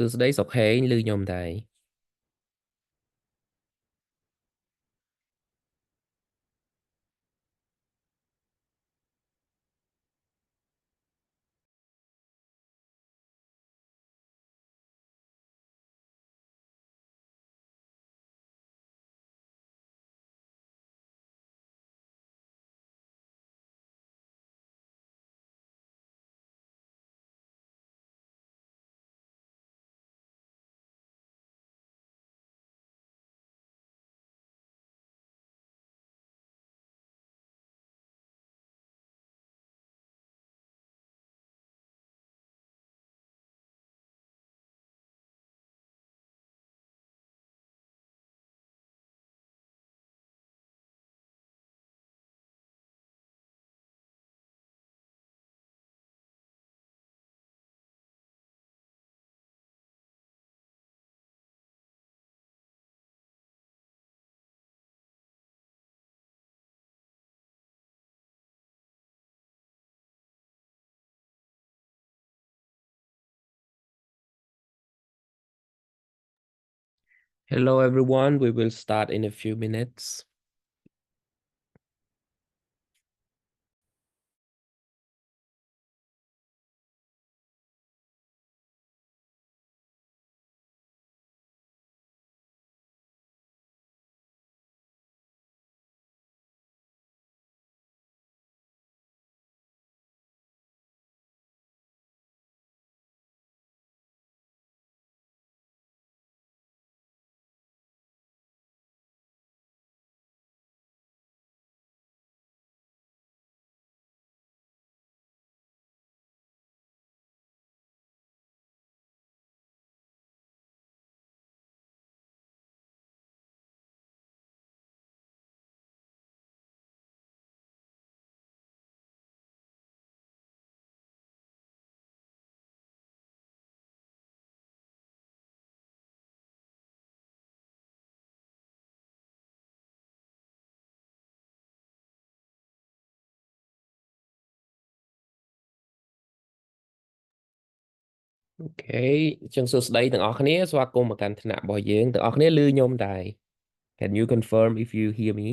សួស្តីសុខហេងឮខ្ញុំតែ Hello everyone, we will start in a few minutes. Okay, អញ្ចឹងសួស្តីទាំងអស់គ្នាស្វាគមន៍មកកាន់ថ្នាក់របស់យើងទាំងអស់គ្នាឮខ្ញុំដែរ Can you confirm if you hear me?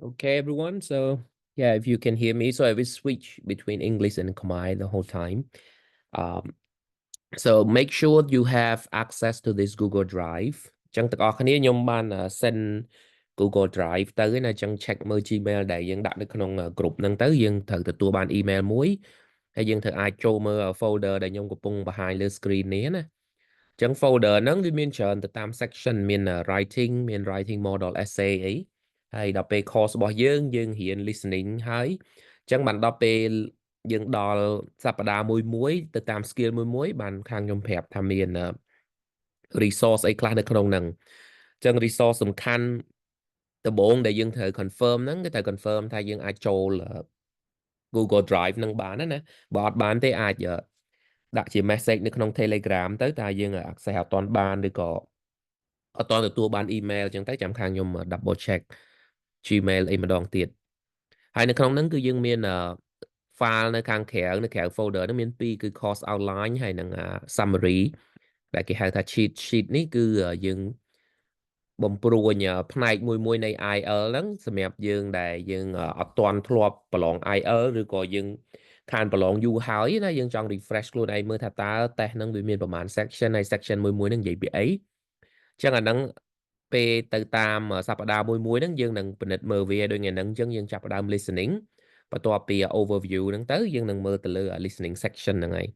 Okay, everyone. So yeah, if you can hear me, so I will switch between English and Khmer the whole time. Um, so make sure you have access to this Google Drive អញ្ចឹងទាំងអស់គ្នាខ្ញុំបាន send Google Drive ទៅណាអញ្ចឹង check មើល Gmail ដែលយើងដាក់នៅក្នុង group ហ្នឹងទៅយើងត្រូវទទួលបាន email មួយហើយយើងត្រូវអាចចូលមើល folder ដែលខ្ញុំកំពុងបង្ហាញលើ screen នេះណាអញ្ចឹង folder ហ្នឹងវាមានច្រើនទៅតាម section មាន writing មាន writing model essay អីហើយដល់ពេល course របស់យើងរៀន listening ហើយអញ្ចឹងបានដល់ពេលយើងដល់សប្តាហ៍មួយទៅតាម skill មួយបានខាងខ្ញុំប្រាប់ថាមាន resource អីខ្លះនៅក្នុងហ្នឹងអញ្ចឹង resource សំខាន់ដំបូងដែលយើងត្រូវ confirm ហ្នឹងគឺត្រូវ confirm ថាយើងអាចចូល Google Drive ហ្នឹងបានណាបើអត់បានទេអាចដាក់ជា message នៅក្នុង Telegram ទៅថាយើង access អត់ទាន់បានឬក៏អត់ទាន់ទទួលបាន email អញ្ចឹងទៅចាំខាងខ្ញុំ double check Gmail អីម្ដងទៀតហើយនៅក្នុងហ្នឹងគឺយើងមាន file នៅខាងក្រៅ folder ហ្នឹងមានពីរគឺ course outline ហើយនឹង summary ដែលគេហៅថា cheat sheet នេះគឺយើងបំព្រួញផ្នែកមួយៗនៃ IELTS ហ្នឹងសម្រាប់យើងដែលយើងអត់ទាន់ធ្លាប់ប្រឡង IELTS ឬក៏យើងខានប្រឡងយូរហើយណាយើងចង់ refresh ខ្លួនឯងមើលថាតើ test ហ្នឹងវាមានប្រមាណ section ហើយ section មួយៗហ្នឹងនិយាយពីអីអញ្ចឹងអាហ្នឹងពេលទៅតាមសប្តាហ៍មួយៗហ្នឹងយើងនឹងពិនិត្យមើលវាដូចថ្ងៃហ្នឹងអញ្ចឹងយើងចាប់ផ្ដើម listening បន្ទាប់ពី overview ហ្នឹងទៅយើងនឹងមើលទៅលើ listening section ហ្នឹងហើយ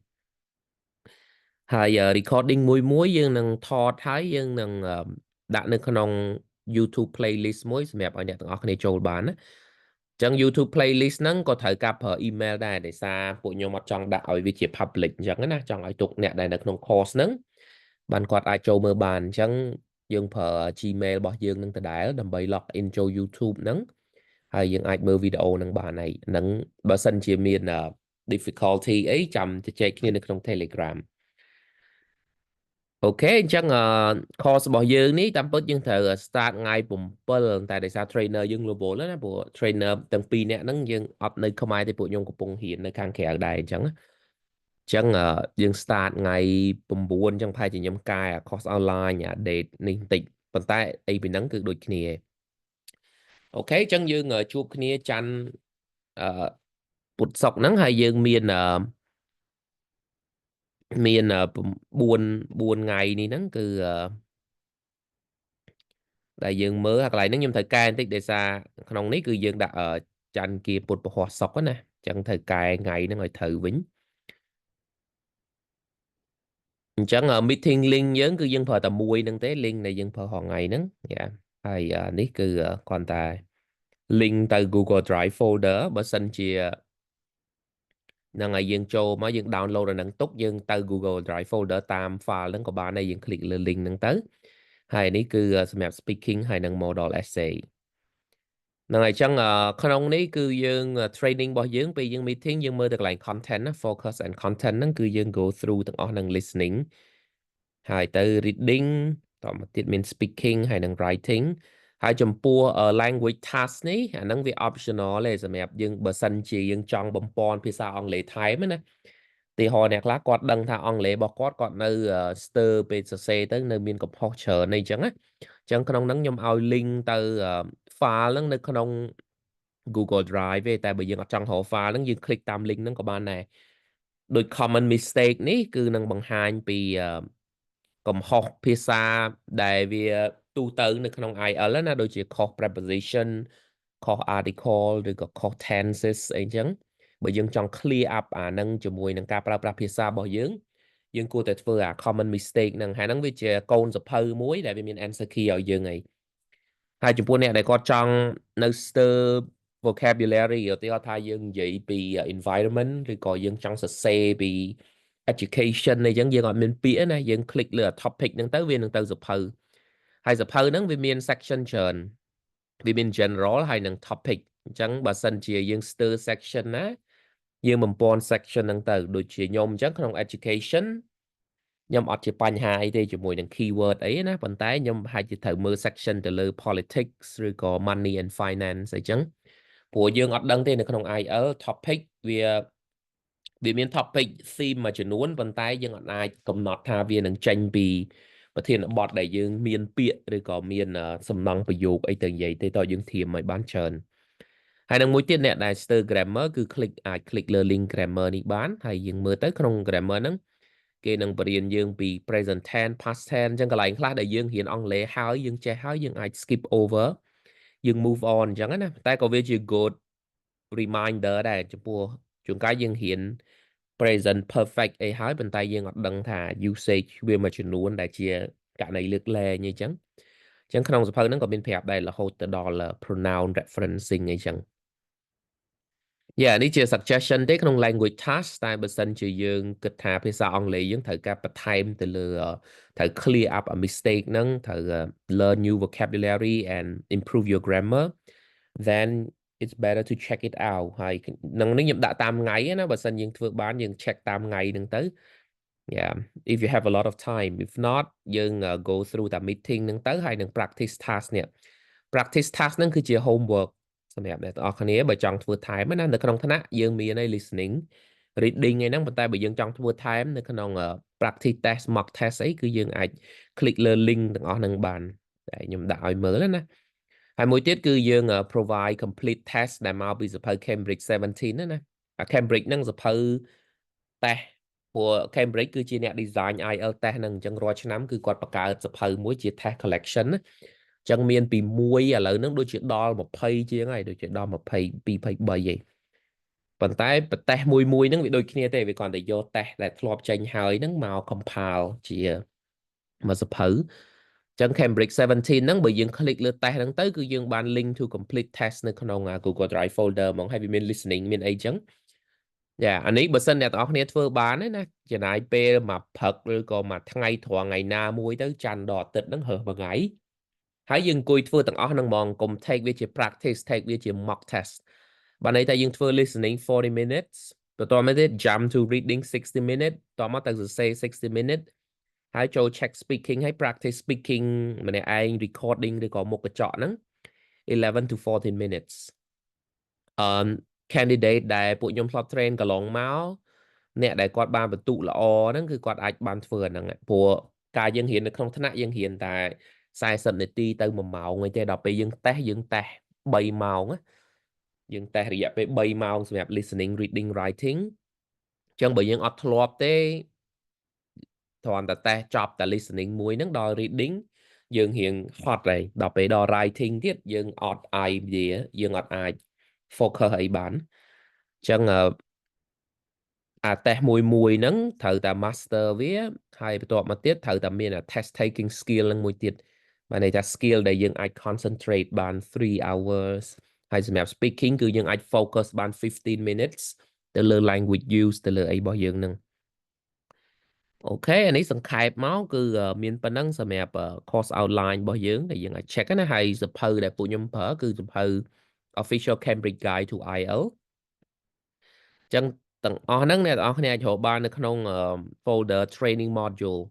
ហើយ recording មួយៗយើងនឹងថតហើយយើងនឹងដាក់នៅក្នុង YouTube playlist មួយសម្រាប់ឲ្យអ្នកទាំងអស់គ្នាចូលបានណាចឹង YouTube playlist ហ្នឹងក៏ត្រូវការប្រើ email ដែរដោយសារពួកខ្ញុំអត់ចង់ដាក់ឲ្យវាជា public អញ្ចឹងណាចង់ឲ្យទុកអ្នកដែលនៅក្នុង course ហ្នឹងបានគាត់អាចចូលមើលបានអញ្ចឹងយើងប្រើ Gmail របស់យើងនឹងដដែលដើម្បី log in ចូល YouTube ហ្នឹងហើយយើងអាចមើលវីដេអូហ្នឹងបានហើយហ្នឹងបើសិនជាមាន difficulty អីចាំជជែកគ្នានៅក្នុង Telegram អូខេអញ្ចឹងcourse របស់យើងនេះតាមពិតយើងត្រូវ start ថ្ងៃ7តែដោយសារ trainer យើង global ណាព្រោះ trainer ទាំងពីរនាក់ហ្នឹងយើងអត់នៅខ្មែរទេពួកខ្ញុំកំពុងរៀននៅខាងក្រៅដែរអញ្ចឹងយើង start ថ្ងៃ9អញ្ចឹងប្រហែលជាខ្ញុំកែ course online date នេះបន្តិចប៉ុន្តែអីពីហ្នឹងគឺដូចគ្នាអូខេអញ្ចឹងយើងជួបគ្នាច័ន្ទពុធសុក្រហ្នឹងហើយយើងមាន4ថ្ងៃនេះហ្នឹងគឺដែលយើងមើលកន្លែងហ្នឹងខ្ញុំត្រូវកែបន្តិចដោយសារក្នុងនេះគឺយើងដាក់ច័ន្ទគៀពុទ្ធពហុសុក្រណាអញ្ចឹងត្រូវកែថ្ងៃហ្នឹងឲ្យត្រូវវិញអញ្ចឹង meeting link យើងគឺយើងប្រើតែមួយហ្នឹងទេ link ដែលយើងប្រើរាល់ថ្ងៃហ្នឹងហើយនេះគឺគ្រាន់តែ link ទៅ Google Drive folder បើសិនជាហ្នឹងហើយយើងចូលមកយើង download អាហ្នឹងទុកយើងទៅ Google Drive folder តាម file ហ្នឹងក៏បានដែរយើង click លើ link ហ្នឹងទៅហើយនេះគឺសម្រាប់ speaking ហើយនិង model essay ហ្នឹងហើយអញ្ចឹងក្នុងនេះគឺយើង training របស់យើងពេលយើង meeting យើងមើលទៅកន្លែង content ណា focus and content ហ្នឹងគឺយើង go through ទាំងអស់នឹង listening ហើយទៅ reading តមកទៀតមាន speaking ហើយនិង writing ហើយចំពោះ language task នេះអាហ្នឹងវា optional ទេសម្រាប់យើងបើសិនជាយើងចង់បំពន់ភាសាអង់គ្លេសថែមណាទីហោអ្នកខ្លះគាត់ដឹងថាអង់គ្លេសរបស់គាត់នៅស្ទើរពេលសរសេរទៅនៅមានកំហុសច្រើនអីចឹងណាអញ្ចឹងក្នុងហ្នឹងខ្ញុំឲ្យ link ទៅ file ហ្នឹងនៅក្នុង Google Drive ទេតែបើយើងអត់ចង់រក file ហ្នឹងយើង click តាម link ហ្នឹងក៏បានដែរដូច common mistake នេះគឺនឹងបង្ហាញពីកំហុសភាសាដែលវាទូទៅនៅក្នុង IELTS ណាដូចជាខុស preposition ខុស article ឬក៏ខុស tenses អីចឹងបើយើងចង់ clear up អាហ្នឹងជាមួយនឹងការប្រើប្រាស់ភាសារបស់យើងគួរតែធ្វើអា common mistake ហ្នឹងហើយហ្នឹងវាជាកូនសភៅមួយដែលវាមាន answer key ឲ្យយើងហើយចំពោះអ្នកដែលគាត់ចង់នៅស្ទើរ vocabulary ឧទាហរណ៍ថាយើងនិយាយពី environment ឬក៏យើងចង់សរសេរពី education អីចឹងយើងអត់មានពាក្យណាយើង click លើ topic ហ្នឹងទៅវានឹងទៅសភៅហើយសភៅហ្នឹងវាមាន section ច្រើនវាមាន general ហើយនិង topic អញ្ចឹងបើសិនជាយើងស្ទើរ section ណាយើងបំពន់ section ហ្នឹងទៅដូចជាខ្ញុំអញ្ចឹងក្នុង education ខ្ញុំអត់ជាបញ្ហាអីទេជាមួយនឹង keyword អីណាប៉ុន្តែខ្ញុំប្រហែលជាត្រូវមើល section ទៅលើ politics ឬក៏ money and finance អីចឹងព្រោះយើងអត់ដឹងទេនៅក្នុង IELTS topic វាមាន topic theme មួយចំនួនប៉ុន្តែយើងអត់អាចកំណត់ថាវានឹងចេញពីប្រធានបទដែលយើងមានពាក្យឬក៏មានសំណង់ប្រយោគអីទៅនិយាយទេតើយើងធៀមឲ្យបានច្រើនហើយនឹងមួយទៀតអ្នកដែលស្ទើរ grammar គឺអាច click លើ link grammar នេះបានហើយយើងមើលទៅក្នុង grammar ហ្នឹងគេនឹងបរៀនយើងពី present tense past tense អញ្ចឹងកន្លែងខ្លះដែលយើងរៀនអង់គ្លេសហើយយើងចេះហើយយើងអាច skip over យើង move on អញ្ចឹងណាតែក៏វាជា good reminder ដែរចំពោះជួនកាលយើងរៀន present perfect អីហើយប៉ុន្តែយើងអត់ដឹងថា usage វាមួយចំនួនដែលជាករណីលើកលែងអីចឹងក្នុងសភៅហ្នឹងក៏មានប្រាប់ដែររហូតទៅដល់ pronoun referencing អីចឹងនេះជា suggestion ទេក្នុង language task តែបើសិនជាយើងគិតថាភាសាអង់គ្លេសយើងត្រូវការបន្ថែមទៅលើត្រូវ clear up a mistake ហ្នឹងត្រូវ learn new vocabulary and improve your grammar then it's better to check it out ហើយនឹងនេះខ្ញុំដាក់តាមថ្ងៃណាបើសិនយើងធ្វើបានយើង check តាមថ្ងៃហ្នឹងទៅif you have a lot of time if not យើង go through តាម meeting ហ្នឹងទៅហើយនឹង practice task នេះ practice task ហ្នឹងគឺជា homework សម្រាប់អ្នកទាំងអស់គ្នាបើចង់ធ្វើថែមណានៅក្នុងថ្នាក់យើងមាន listening reading ឯហ្នឹងប៉ុន្តែបើយើងចង់ធ្វើថែមនៅក្នុង practice test mock test អីគឺយើងអាច click លើ link ទាំងអស់ហ្នឹងបានតែខ្ញុំដាក់ឲ្យមើលណាហើយមួយទៀតគឺយើង provide complete test ដែលមកពីសភៅ Cambridge 17ណាCambridge ហ្នឹងសភៅ test ព្រោះ Cambridge គឺជាអ្នក design IELTS test ហ្នឹងអញ្ចឹងរាល់ឆ្នាំគឺគាត់បង្កើតសភៅមួយជា test collection ណាអញ្ចឹងមានពី1ឥឡូវហ្នឹងដូចជាដល់20ជាងហើយដូចជាដល់22 23ហីប៉ុន្តែប្រទេសមួយហ្នឹងវាដូចគ្នាទេវាគ្រាន់តែយកតេស្តដែលធ្លាប់ចេញហើយហ្នឹងមក compile ជាមកសភៅ ចឹង Cambridge 17 ហ្នឹងបើយើង click លើ test ហ្នឹងទៅគឺយើងបាន link to complete test នៅក្នុង Google Drive folder ហ្មងហើយវាមាន listening មានអីចឹងយ៉ាអានេះបើសិនអ្នកទាំងអស់គ្នាធ្វើបានណាចំណាយពេលមួយព្រឹកឬក៏មួយថ្ងៃត្រង់ថ្ងៃណាមួយទៅច័ន្ទដល់អាទិត្យហ្នឹងរើសមួយថ្ងៃហើយយើងអង្គុយធ្វើទាំងអស់ហ្នឹងហ្មងកុំ take វាជា practice take វាជា mock test បានន័យថាយើងធ្វើ listening 40 minutes បន្តមកទៀត jump to reading 60 minutes តមកទៅសរសេរ60 minutes ហើយចូល check speaking ហើយ practice speaking ម្នាក់ឯង recording ឬក៏មុខកញ្ចក់ហ្នឹង11 to 14 minutes candidate ដែលពួកខ្ញុំធ្លាប់ train កន្លងមកអ្នកដែលគាត់បានបន្ទុកល្អហ្នឹងគឺគាត់អាចបានធ្វើអាហ្នឹងព្រោះការយើងរៀននៅក្នុងថ្នាក់យើងរៀនតែ40នាទីទៅ1ម៉ោងឯទេដល់ពេលយើងតេស្ត3ម៉ោងយើងតេស្តរយៈពេល3ម៉ោងសម្រាប់ listening reading writing អញ្ចឹងបើយើងអត់ធ្លាប់ទេគ្រាន់តែតេស្តចប់តែ listening មួយហ្នឹងដល់ reading យើងរៀងហត់ហើយដល់ពេលដល់ writing ទៀតយើងអត់idea យើងអត់អាច focus អីបានអញ្ចឹងអាតេស្តមួយហ្នឹងត្រូវតែ master វាហើយបន្ទាប់មកទៀតត្រូវតែមាន test taking skill ហ្នឹងមួយទៀតបានន័យថា skill ដែលយើងអាច concentrate បាន3 hours ហើយសម្រាប់ speaking គឺយើងអាច focus បាន15 minutes ទៅលើ language use ទៅលើអីរបស់យើងហ្នឹងអូខេអានេះសង្ខេបមកគឺមានប៉ុណ្ណឹងសម្រាប់ course outline របស់យើងដែលយើងអាច check ណាហើយសភៅដែលពួកខ្ញុំប្រើគឺសភៅ official Cambridge Guide to IELTS អញ្ចឹងទាំងអស់ហ្នឹងអ្នកទាំងអស់គ្នាអាចរកបាននៅក្នុង folder training module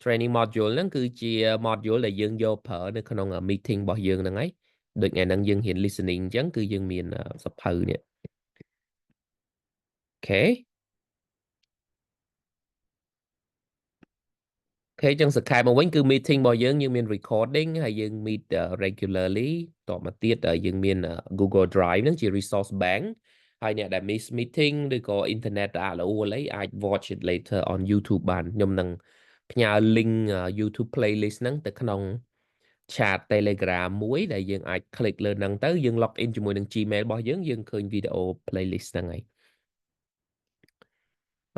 ហ្នឹងគឺជា module ដែលយើងយកប្រើនៅក្នុង meeting របស់យើងហ្នឹងហើយដូចថ្ងៃហ្នឹងយើងរៀន listening អញ្ចឹងគឺយើងមានសភៅនេះអូខេចឹងសង្ខេបមកវិញគឺ meeting របស់យើងមាន recording ហើយយើង meet regularly តបមកទៀតយើងមាន Google Drive ហ្នឹងជា resource bank ហើយអ្នកដែល miss meeting ឬក៏ internet អាឡូអីអាច watch it later on YouTube បានខ្ញុំនឹងផ្ញើ link YouTube playlist ហ្នឹងទៅក្នុង chat Telegram មួយដែលយើងអាច click លើហ្នឹងទៅយើង log in ជាមួយនឹង Gmail របស់យើងឃើញ video playlist ហ្នឹងហើយ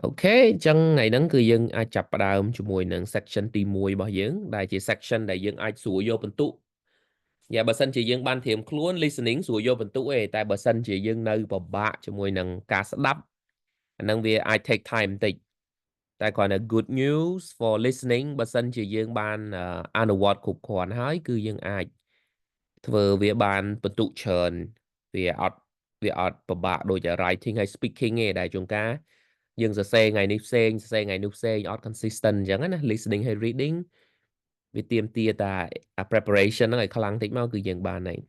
អូខេអញ្ចឹងថ្ងៃហ្នឹងគឺយើងអាចចាប់ផ្ដើមជាមួយនឹង section ទី1របស់យើងដែលជា section ដែលយើងអាចស្រួលយកបន្ទុកយ៉ាបើសិនជាយើងបានត្រៀមខ្លួន listening ស្រួលយកបន្ទុកឯងតែបើសិនជាយើងនៅពិបាកជាមួយនឹងការស្ដាប់អាហ្នឹងវាអាច take time បន្តិចតែគ្រាន់តែ good news for listening បើសិនជាយើងបានអនុវត្តគ្រប់គ្រាន់ហើយគឺយើងអាចធ្វើវាបានបន្ទុកច្រើនវាអត់ពិបាកដូច writing ហើយ speaking ឯងដែលជួនកាលយើងសរសេរថ្ងៃនេះផ្សេងសរសេរថ្ងៃនោះផ្សេងអត់ consistent អញ្ចឹងណា listening ហើយ reading វាទាមទារតែ preparation ហ្នឹងឲ្យខ្លាំងតិចមកគឺយើងបានហើយ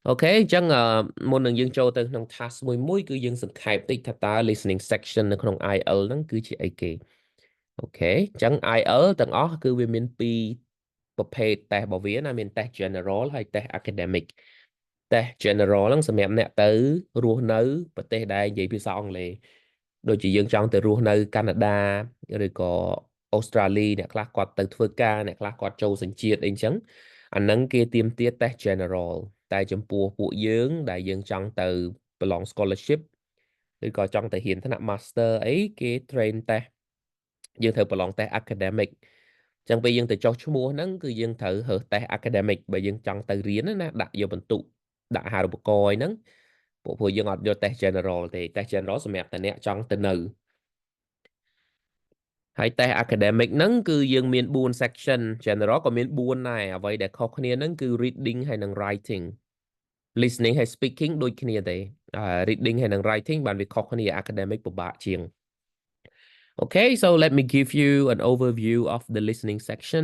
អូខេអញ្ចឹងមុននឹងយើងចូលទៅក្នុង task មួយគឺយើងសង្ខេបតិចថាតើ listening section នៅក្នុង IELTS ហ្នឹងគឺជាអីគេអូខេអញ្ចឹង IELTS ទាំងអស់គឺវាមាន2ប្រភេទតេស្តរបស់វាណាមាន test general ហើយ test academic test general ហ្នឹងសម្រាប់អ្នកទៅរស់នៅប្រទេសដែលនិយាយភាសាអង់គ្លេសដូចជាយើងចង់ទៅរស់នៅកាណាដាឬក៏អូស្ត្រាលីអ្នកខ្លះគាត់ទៅធ្វើការអ្នកខ្លះគាត់ចូលសញ្ជាតិអីចឹងអាហ្នឹងគេទាមទារ test general តែចំពោះពួកយើងដែលយើងចង់ទៅប្រឡង scholarship ឬក៏ចង់ទៅរៀនថ្នាក់ master អីគេ train test យើងត្រូវប្រឡង test academic ចឹងពេលយើងទៅចុះឈ្មោះហ្នឹងគឺយើងត្រូវរើស test academic បើយើងចង់ទៅរៀនណាដាក់យកបន្ទុកដាក់អាហារូបករណ៍ហ្នឹងព្រោះយើងអត់យក test general ទេ test general សម្រាប់តែអ្នកចង់ទៅនៅហើយ test academic ហ្នឹងគឺយើងមាន4 section general ក៏មាន4ដែរអ្វីដែលខុសគ្នាហ្នឹងគឺ reading ហើយនិង writing listening ហើយ speaking ដូចគ្នាទេ reading ហើយនិង writing បានវាខុសគ្នា academic ពិបាកជាង Okay, so let me give you an overview of the listening section.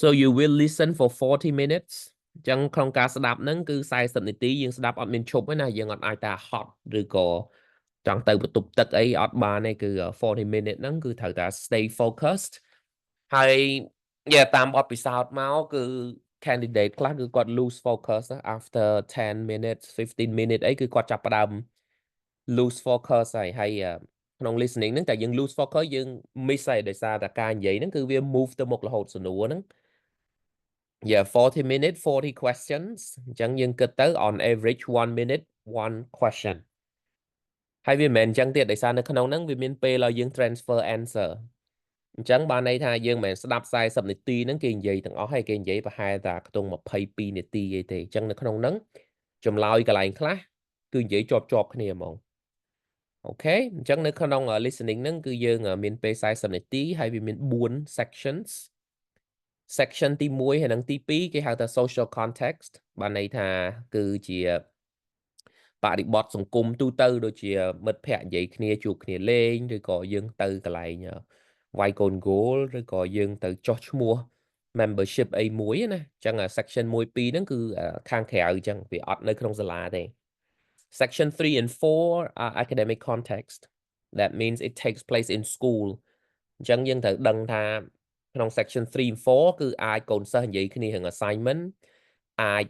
So you will listen for 40 minutes. អញ្ចឹងក្នុងការស្ដាប់ហ្នឹងគឺ40នាទីយើងស្ដាប់អត់មានឈប់ទេណាយើងអត់អាចតែហត់ឬក៏ចង់ទៅបន្ទប់ទឹកអីអត់បានទេគឺ40 minutes ហ្នឹងគឺត្រូវតែ stay focused ហើយតាមបទពិសោធន៍មកគឺ candidate ខ្លះគឺគាត់ lose focus after 10 minutes 15 minutes អីគឺគាត់ចាប់ផ្ដើម lose focus ហើយក្នុង listening ហ្នឹងតែយើង lose focus យើង miss ហើយដោយសារតែការនិយាយហ្នឹងគឺវា move ទៅមុខរហូតសំណួរហ្នឹង40 minutes 40 questions អញ្ចឹងយើងគិតទៅ on average 1 minute 1 question ហើយវាមិនមែនអញ្ចឹងទៀតដោយសារនៅក្នុងហ្នឹងវាមានពេលឲ្យយើង transfer answer Chẳng bạn này tha dương mình sẽ đáp sai sập nịch ti nắng kiên gì thằng ó hay kiên gì và hai ta tung một pay pi nịch ti vậy thì chẳng nó không nắng chùm lòi cái lại khác cứ dễ chọp chọp cái này mong ok chẳng nó không ở listening nắng cứ dương ở miền pe sai sập nịch ti hay vì miền buồn sections section tí muối hay nắng tí pi cái hàng ta social context bạn này tha cứ chỉ bạn đi bọt sòng cung tu tư đôi chỉ mật phẹ vậy kia chụp kia lên rồi có dương từ cái lại nhờ vài con gỗ rồi có dương từ cho mua membership ấy muối nè chẳng là section muối pi nó cứ khang khéo chẳng vì ọt nơi không là đây section 3 and 4 are academic context that means it takes place in school chẳng dân thử đăng tha trong section 3 and 4 cứ ai còn sơ vậy khi hình assignment ai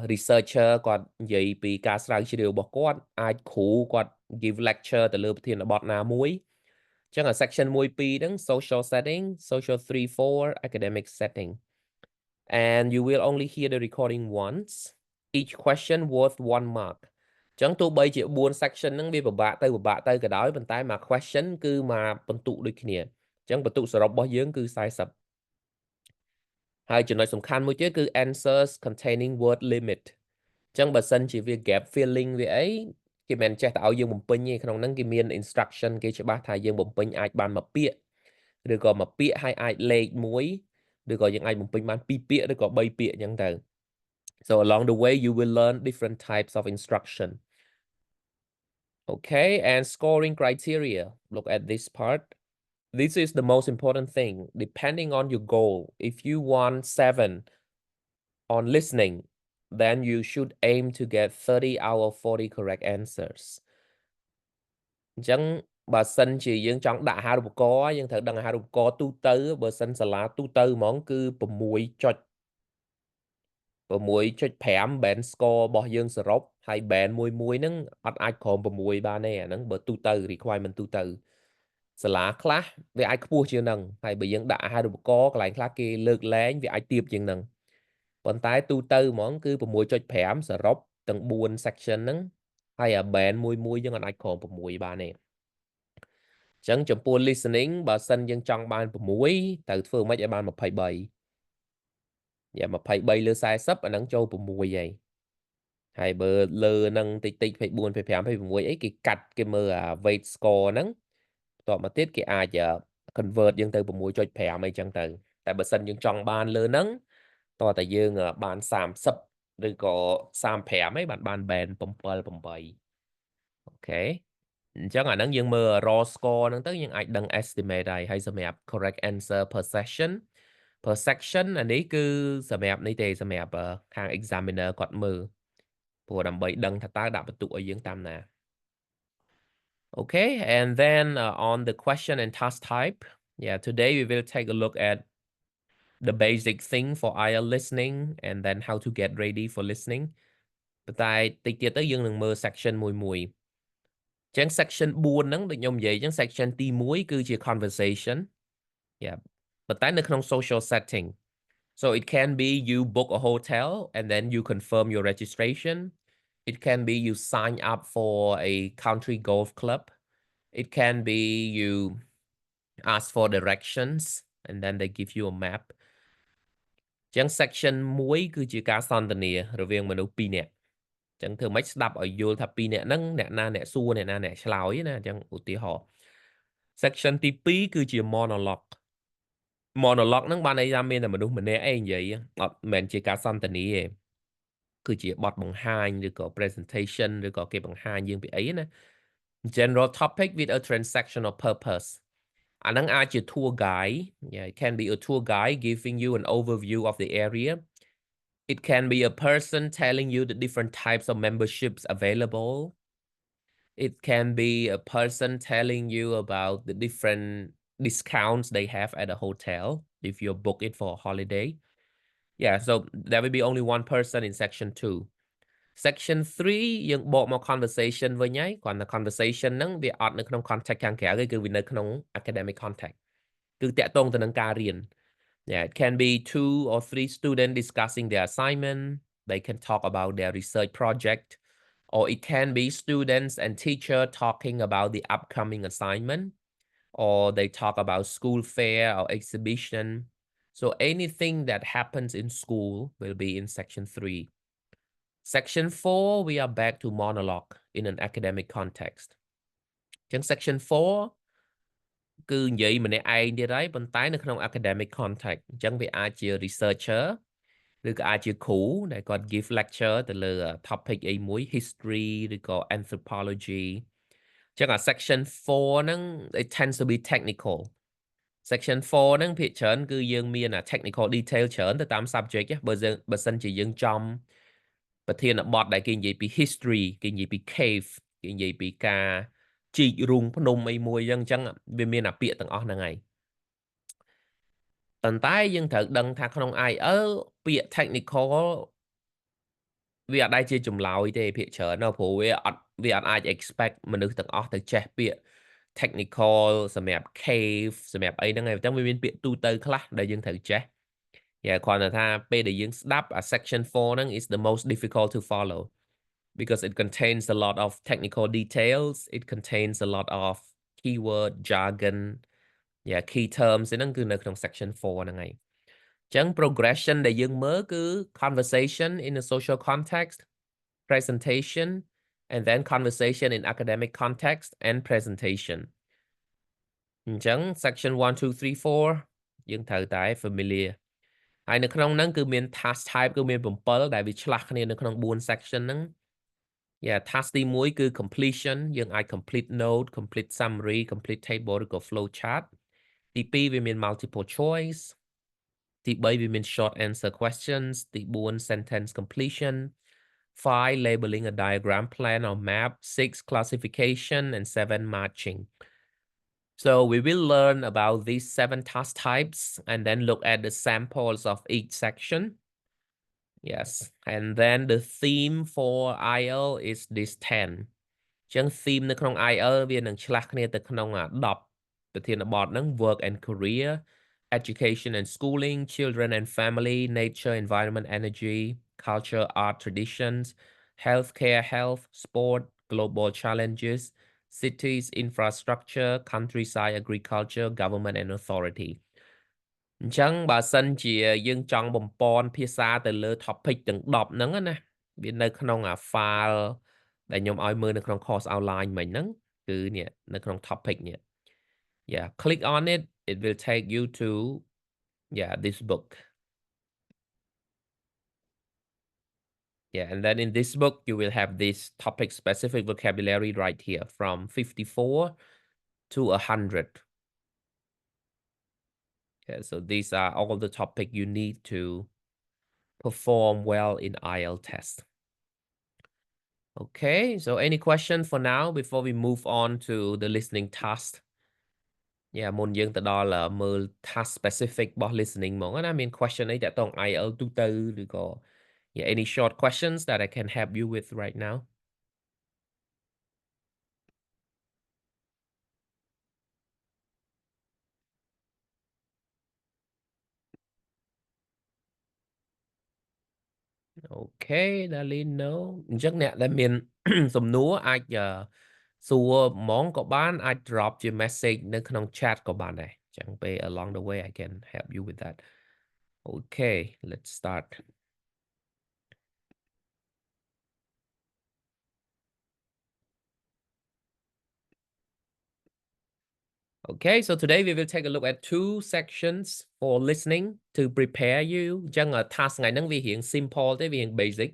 researcher គាត់និយាយពីការស្រាវជ្រាវរបស់គាត់អាចគ្រូគាត់ give lecture ទៅលើប្រធានបទណាមួយអញ្ចឹង section 1 2ហ្នឹង social setting social 3 4 academic setting and you will only hear the recording once each question worth 1 mark អញ្ចឹងទោះបីជា4 section ហ្នឹងវាពិបាកទៅក៏ដោយប៉ុន្តែមួយ question គឺមកបន្ទុកដូចគ្នាអញ្ចឹងបន្ទុកសរុបរបស់យើងគឺ40ហើយចំណុចសំខាន់មួយទៀតគឺ answers containing word limit ចឹងបើសិនជាវា gap filling វាអីគេមិនចេះតែឲ្យយើងបំពេញទេក្នុងហ្នឹងគេមាន instruction គេច្បាស់ថាយើងបំពេញអាចបានមួយពាក្យឬក៏មួយពាក្យហើយអាចលេខមួយឬក៏យើងអាចបំពេញបាន2ពាក្យឬក៏3ពាក្យអញ្ចឹងទៅ so along the way you will learn different types of instruction okay and scoring criteria look at this part this is the most important thing depending on your goal if you want 7 on listening then you should aim to get 30 out of 40 correct answers អញ្ចឹងបើសិនជាយើងចង់ដាក់អាហារូបករណ៍យើងត្រូវដឹងអាហារូបករណ៍ទូទៅបើសិនសាលាទូទៅហ្មងគឺ6.5 band score របស់យើងសរុបហើយ band មួយហ្នឹងអត់អាចក្រោម6បានទេអាហ្នឹងបើទូទៅ requirement ទូទៅសាលាខ្លះវាអាចខ្ពស់ជាងហ្នឹងហើយបើយើងដាក់អាហារូបករណ៍កន្លែងខ្លះគេលើកលែងវាអាចទាបជាងហ្នឹងប៉ុន្តែទូទៅហ្មងគឺ6.5សរុបទាំង4 section ហ្នឹងហើយអា band មួយយើងអាចក្រោម6បានទេចឹងចំពោះ listening បើសិនយើងចង់បាន6ត្រូវធ្វើម៉េចឲ្យបាន23យ៉ា23លើ40អាហ្នឹងចូល6ហើយបើលើនឹងតិច24 25 26អីគេកាត់គេមើលអា weight score ហ្នឹងបន្ទាប់មកទៀតគេអាច convert យើងទៅ 6.5 អីចឹងទៅតែបើសិនយើងចង់បានលើហ្នឹងតោះតែយើងបាន30ឬក៏35អីបាន band 7 8អូខេអញ្ចឹងអាហ្នឹងយើងមើល raw score ហ្នឹងទៅយើងអាចដឹង estimate ហើយសម្រាប់ correct answer per section អានេះគឺសម្រាប់នេះទេសម្រាប់ខាង examiner គាត់មើលព្រោះដើម្បីដឹងថាតើដាក់បន្ទុកឲ្យយើងតាមណា Okay and then on the question and task type yeah today we will take a look at the basic thing for IELTS listening and then how to get ready for listening ប៉ុន្តែតិចទៀតទៅយើងនឹងមើល section មួយចឹង section 4ហ្នឹងដូចខ្ញុំនិយាយចឹង section ទី1គឺជា conversation yeah ប៉ុន្តែនៅក្នុង social setting so it can be you book a hotel and then you confirm your registration it can be you sign up for a country golf club it can be you ask for directions and then they give you a map ចឹង section 1គឺជាការសន្ទនារវាងមនុស្ស2នាក់ចឹងធ្វើម៉េចស្ដាប់ឲ្យយល់ថា2នាក់ហ្នឹងអ្នកណាអ្នកសួរអ្នកណាអ្នកឆ្លើយណាចឹងឧទាហរណ៍ section ទី2គឺជា monologue ហ្នឹងបានន័យថាមានតែមនុស្សម្នាក់ឯងនិយាយអត់មែនជាការសន្ទនាទេគឺជាបទបង្ហាញឬក៏ presentation ឬក៏គេបង្ហាញយើងពីអីណា general topic with a transactional purpose អាហ្នឹងអាចជា tour guide yeah it can be a tour guide giving you an overview of the area it can be a person telling you the different types of memberships available it can be a person telling you about the different discounts they have at a hotel if you book it for a holiday yeah so there will be only one person in section 2 section 3យើងបកមក conversation វិញហើយគ្រាន់តែ conversation ហ្នឹងវាអត់នៅក្នុង context ខាងក្រៅទេគឺវានៅក្នុង academic context គឺតាក់ទងទៅនឹងការរៀន yeah it can be 2 or 3 students discussing their assignment they can talk about their research project or it can be students and teacher talking about the upcoming assignment or they talk about school fair or exhibition. So anything that happens in school will be in section 3. Section 4, we are back to monologue in an academic context. Trong section 4 គឺនិយាយម្នាក់ឯងទៀតហើយប៉ុន្តែនៅក្នុង academic context អញ្ចឹងវាអាចជា researcher ឬក៏អាចជាគ្រូដែលគាត់ give lecture ទៅលើ topic អីមួយ history ឬក៏ anthropology អញ្ចឹងអា section 4 ហ្នឹង it tends to be technical section 4 ហ្នឹងភាគច្រើនគឺយើងមានអា technical detail ច្រើនទៅតាម subject បើសិនជាយើងចំប្រធានបទដែលគេនិយាយពី history គេនិយាយពី cave គេនិយាយពីការជីករូងភ្នំអីមួយអញ្ចឹងវាមានអាពាក្យទាំងអស់ហ្នឹងហើយប៉ុន្តែយើងត្រូវដឹងថាក្នុង IELTS ពាក្យ technical វាអត់ដែលជាចម្លើយទេភាគច្រើនព្រោះវាអត់អាច expect មនុស្សទាំងអស់ទៅចេះពាក្យ technical សម្រាប់ cave សម្រាប់អីហ្នឹងហើយអញ្ចឹងវាមានពាក្យទូទៅខ្លះដែលយើងត្រូវចេះគ្រាន់តែថាពេលដែលយើងស្ដាប់ section 4 ហ្នឹង is the most difficult to follow because it contains a lot of technical details it contains a lot of keyword jargon key terms ហ្នឹងគឺនៅក្នុង section 4 ហ្នឹងហើយអញ្ចឹង progression ដែលយើងមើលគឺ conversation in a social context presentation and then conversation in academic context and presentation អញ្ចឹង section 1 2 3 4យើងត្រូវតែ familiar ហើយនៅក្នុងហ្នឹងគឺមាន task type គឺមាន7ដែលវាឆ្លាស់គ្នានៅក្នុង4 section ហ្នឹងtask ទី1គឺ completion យើងអាច complete note complete summary complete table ឬក៏ flow chart ទី2វាមាន multiple choice ទី3វាមាន short answer questions ទី4 sentence completion 5 labeling a diagram plan or map 6 classification and 7 matching so we will learn about these 7 task types and then look at the samples of each section yes and then the theme for IELTS is this 10ចឹង theme នៅក្នុង IELTS វានឹងឆ្លាស់គ្នាទៅក្នុង10ប្រធានបទហ្នឹង work and career education and schooling children and family nature environment energy culture art traditions healthcare health sport global challenges cities infrastructure countryside agriculture government and authority អញ្ចឹងបើសិនជាយើងចង់បំពន់ភាសាទៅលើ topic ទាំង10ហ្នឹងណាវានៅក្នុងអា file ដែលខ្ញុំឲ្យមើលនៅក្នុង course outline មិញហ្នឹងគឺនេះនៅក្នុង topic នេះ click on it it will take you to this book and then in this book you will have this topic specific vocabulary right here from 54 to 100 so these are all the topic you need to perform well in IELTS test okay so any question for now before we move on to the listening task មុនយើងទៅដល់មើល task specific របស់ listening ហ្មងណាមាន question អីតាក់ទង IELTS ទូទៅឬក៏any short questions that I can help you with right now okay Darlene no អញ្ចឹងអ្នកដែលមាន សំណួរអាចសួរហ្មងក៏បានអាច drop ជា message នៅក្នុង chat ក៏បានដែរអញ្ចឹងពេល along the way I can help you with that okay let's start Okay, so today we will take a look at 2 sections for listening to prepare you អញ្ចឹង task ថ្ងៃហ្នឹងវារៀង simple ទេវារៀង basic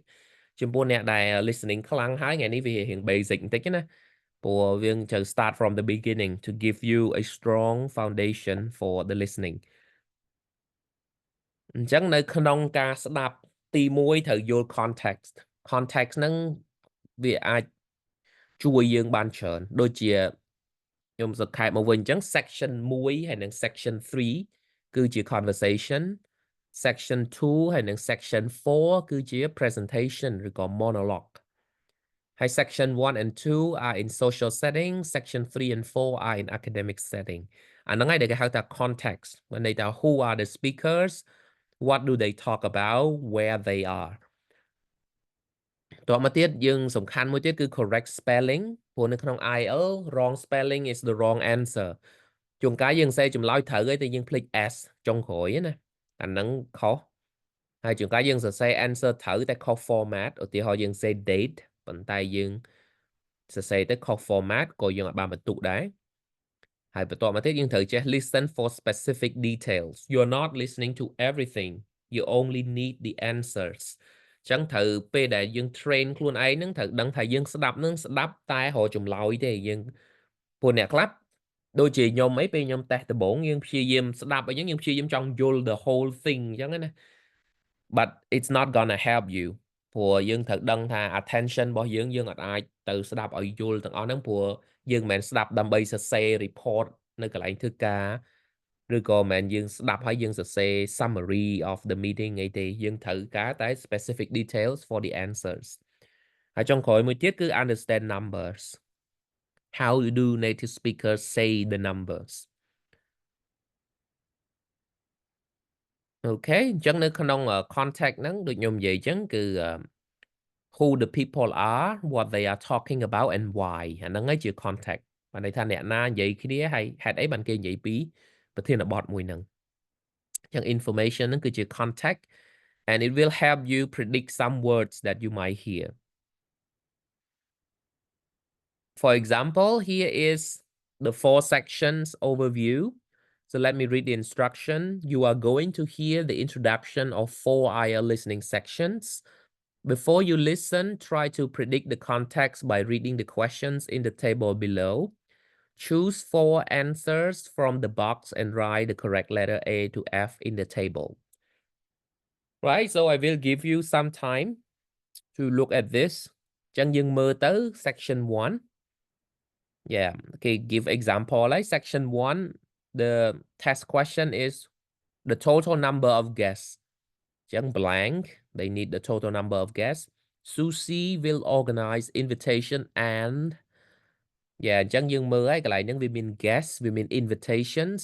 ចំពោះអ្នកដែល listening ខ្លាំងហើយថ្ងៃនេះវារៀង basic បន្តិចណាព្រោះយើងត្រូវ start from the beginning to give you a strong foundation for the listening អញ្ចឹងនៅក្នុងការស្ដាប់ទី1ត្រូវយល់ context ហ្នឹងវាអាចជួយយើងបានច្រើនដូចជាខ្ញុំសង្ខេបមកវិញអញ្ចឹង section 1ហើយនិង section 3គឺជា conversation section 2ហើយនិង section 4គឺជា presentation ឬក៏ monologue ហើយ section 1 and 2 are in social setting section 3 and 4 are in academic setting អាហ្នឹងហើយដែលគេហៅថា context មានន័យថា who are the speakers what do they talk about where they are តមកទៀតយើងសំខាន់មួយទៀតគឺ correct spelling ព្រោះនៅក្នុង IELTS wrong spelling is the wrong answer ជួនកាលយើងសេចម្លើយត្រូវហើយតែយើងភ្លេច s ចុងក្រោយណាអាហ្នឹងខុសហើយជួនកាលយើងសរសេរ answer ត្រូវតែខុស format ឧទាហរណ៍យើងសេ date ប៉ុន្តែយើងសរសេរទៅខុស format ក៏យើងអាចបានបន្ទុកដែរហើយបន្ទាប់មកទៀតយើងត្រូវចេះ listen for specific details you're not listening to everything you only need the answers ចឹងត្រូវពេលដែលយើង train ខ្លួនឯងហ្នឹងត្រូវដឹងថាយើងស្ដាប់ហ្នឹងស្ដាប់តែរកចម្លើយទេយើងពួកអ្នកខ្លះដូចជាខ្ញុំអីពេលខ្ញុំតេស្តដំបូងយើងព្យាយាមស្ដាប់អីចឹងយើងព្យាយាមចង់យល់ the whole thing អញ្ចឹងណា but it's not gonna help you ព្រោះយើងត្រូវដឹងថា attention របស់យើងយើងអត់អាចទៅស្ដាប់ឲ្យយល់ទាំងអស់ហ្នឹងព្រោះយើងមិនមែនស្ដាប់ដើម្បីសរសេរ report នៅកន្លែងធ្វើការឬក៏មិនមែនយើងស្ដាប់ហើយយើងសរសេរ summary of the meeting អីទេយើងត្រូវការតែ specific details for the answers ហើយចុងក្រោយមួយទៀតគឺ understand numbers how do native speakers say the numbers អូខេអញ្ចឹងនៅក្នុង context ហ្នឹងដូចខ្ញុំនិយាយអញ្ចឹងគឺ who the people are what they are talking about and why អាហ្នឹងឯងជា context បានន័យថាអ្នកណានិយាយគ្នាហើយហេតុអីបានគេនិយាយពីប្រធានបទមួយហ្នឹងអញ្ចឹង information ហ្នឹងគឺជា context and it will help you predict some words that you might hear for example here is the 4 sections overview so let me read the instruction you are going to hear the introduction of 4 IELTS listening sections. Before you listen, try to predict the context by reading the questions in the table below. Choose 4 answers from the box and write the correct letter A to F in the table. Right, so I will give you some time to look at this. ចឹងយើងមើលទៅ section 1. Yeah, okay, give example like section 1. The test question is the total number of guests. ចឹង blank, they need the total number of guests. Susie will organize invitation and yeah អញ្ចឹងយើងមើលហើយកន្លែងហ្នឹងវាមាន guests វាមាន invitations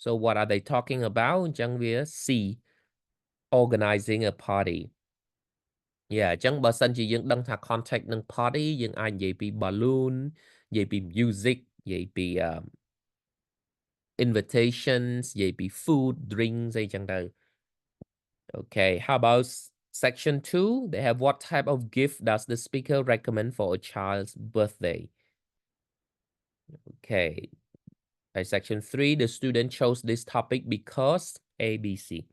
so what are they talking about អញ្ចឹងវា C organizing a party yeah អញ្ចឹងបើសិនជាយើងដឹងថា context នឹង party យើងអាចនិយាយពី balloon និយាយពី music និយាយពី invitations និយាយពី food drinks អីចឹងទៅOkay, how about section 2? They have what type of gift does the speaker recommend for a child's birthday? Okay. Section 3, the student chose this topic because ABC.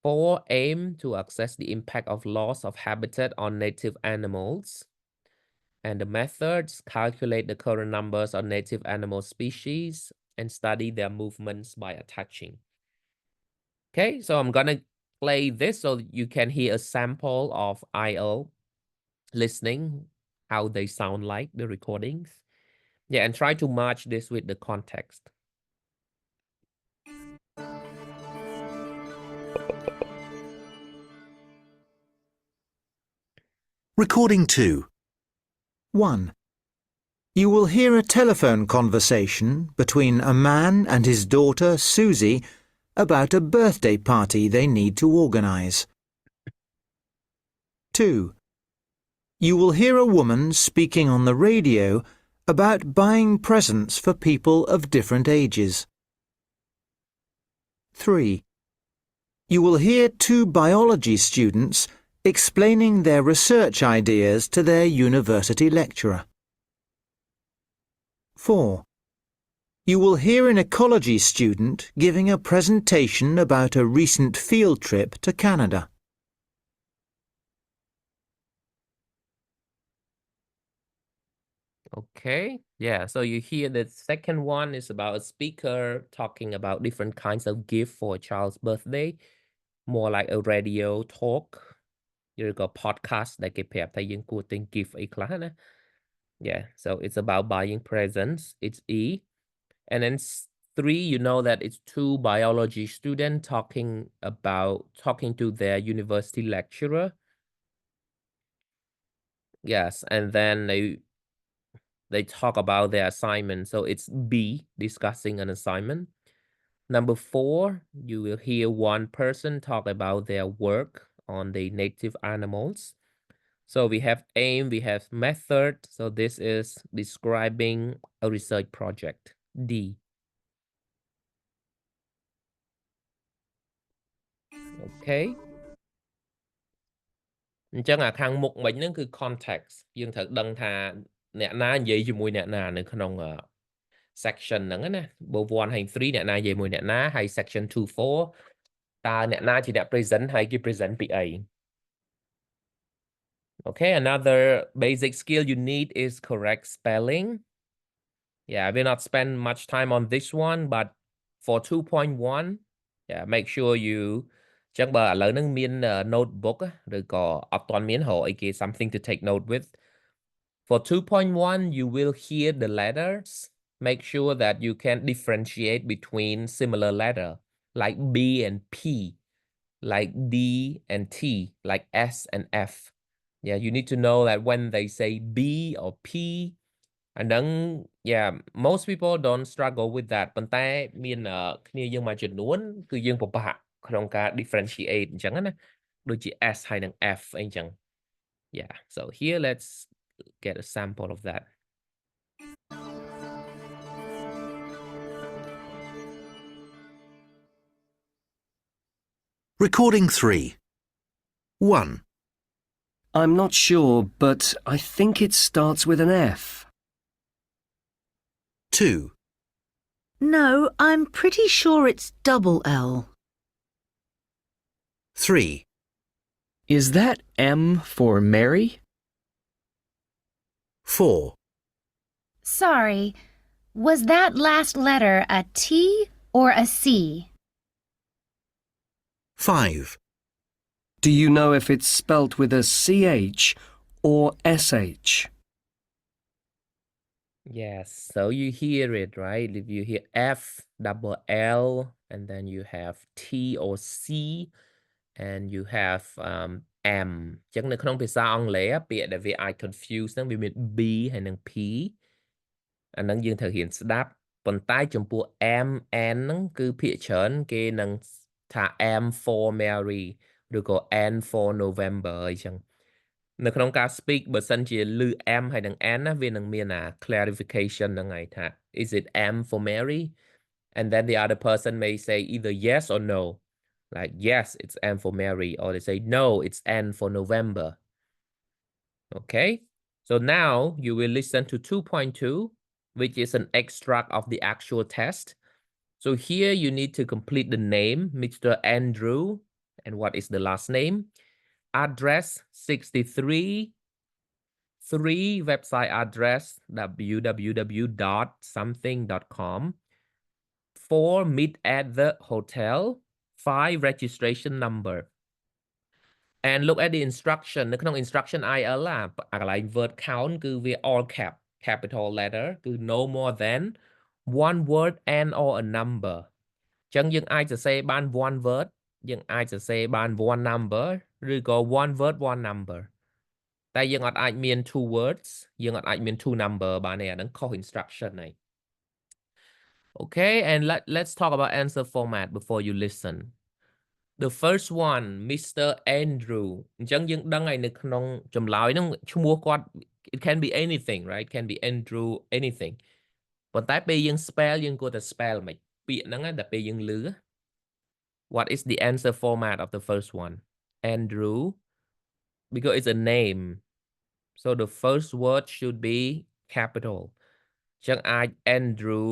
4, aim to assess the impact of loss of habitat on native animals. And the methods, calculate the current numbers of native animal species and study their movements by attaching. Okay, so I'm gonna play this so you can hear a sample of IELTS listening, how they sound like, the recordings. Yeah, and try to match this with the context. Recording 2. 1. You will hear a telephone conversation between a man and his daughter, Susie, about a birthday party they need to organise. 2. You will hear a woman speaking on the radio about buying presents for people of different ages. 3. You will hear 2 biology students explaining their research ideas to their university lecturer. 4. You will hear an ecology student giving a presentation about a recent field trip to Canada. Okay, yeah, so you hear the second one is about a speaker talking about different kinds of gift for a child's birthday, more like a radio talk ឬក៏ podcast ដែលគេប្រាប់ថាយើងគួរទិញ gift អីខ្លះណា Yeah, so it's about buying presents, it's E. And then 3, you know that it's 2 biology students talking to their university lecturer. Yes, and then they talk about their assignment. So it's B, discussing an assignment. Number 4, you will hear one person talk about their work on the native animals. So we have aim, we have method. So this is describing a research project. D. Okay អញ្ចឹងអាខាងមុខមិញហ្នឹងគឺ context យើងត្រូវដឹងថាអ្នកណានិយាយជាមួយអ្នកណានៅក្នុង section ហ្នឹងណាបើ1ហើយ3អ្នកណានិយាយមួយអ្នកណាហើយ section 2 4តើអ្នកណាជាអ្នក present ហើយគេ present ពីអី Okay, another basic skill you need is correct spelling. Yeah, I will not spend much time on this one, but for 2.1, yeah, make sure you ចឹងបើឥឡូវហ្នឹងមាន notebook ឬក៏អត់ទាន់មានរកអីគេ something to take note with. For 2.1, you will hear the letters. Make sure that you can differentiate between similar letter like B and P, like D and T, like S and F. Yeah, you need to know that when they say B or P, and then yeah, most people don't struggle with that ប៉ុន្តែមានគ្នាយើងមួយចំនួនគឺយើងពិបាកក្នុងការ differentiate អញ្ចឹងណាដូចជា S ហើយនិង F អីចឹង Yeah, so here let's get a sample of that. Recording 3. 1, I'm not sure, but I think it starts with an F. 2, No, I'm pretty sure it's double L. 3, Is that M for Mary? 4, Sorry, was that last letter a T or a C? 5, Do you know if it's spelt with a CH or SH? Yes, so you hear it, right? If you hear F, double L, and then you have T or C, and you have M អញ្ចឹងនៅក្នុងភាសាអង់គ្លេសពាក្យដែលវាអាច confuse ហ្នឹងវាមាន B ហើយនិង P អាហ្នឹងយើងត្រូវរៀនស្ដាប់ប៉ុន្តែចំពោះ M N ហ្នឹងគឺភាគច្រើនគេនឹងថា M for Mary ឬក៏ N for November អីចឹងនៅក្នុងការ speak បើសិនជាឮ M ហើយនិង N ណាវានឹងមានអា clarification ហ្នឹងហើយថា is it M for Mary and then the other person may say either yes or no like yes it's M for Mary or they say no it's N for November. Okay, so now you will listen to 2.2 which is an extract of the actual test. So here you need to complete the name Mr. Andrew and what is the last name, address 63, 3 website address www.something.com, 4 meet at the hotel, 5 registration number. And look at the instruction នៅក្នុង instruction IL អាកន្លែង word count គឺវា all cap capital letter គឺ no more than one word and or a number អញ្ចឹងយើងអាចសរសេរបាន one word យើងអាចសរសេរបាន one number ឬក៏ one word one number តែយើងអត់អាចមាន two words យើងអត់អាចមាន two number បានទេអាហ្នឹងខុស instruction ហើយ Okay, and let's talk about answer format before you listen. The first one Mr. Andrew អញ្ចឹងយើងដឹងហើយនៅក្នុងចម្លើយហ្នឹងឈ្មោះគាត់ it can be anything right can be Andrew anything ប៉ុន្តែពេលយើង spell យើងគួរតែ spell មិនពាក្យហ្នឹងតែពេលយើងឮ What is the answer format of the first one Andrew because it's a name so the first word should be capital អញ្ចឹងអាច Andrew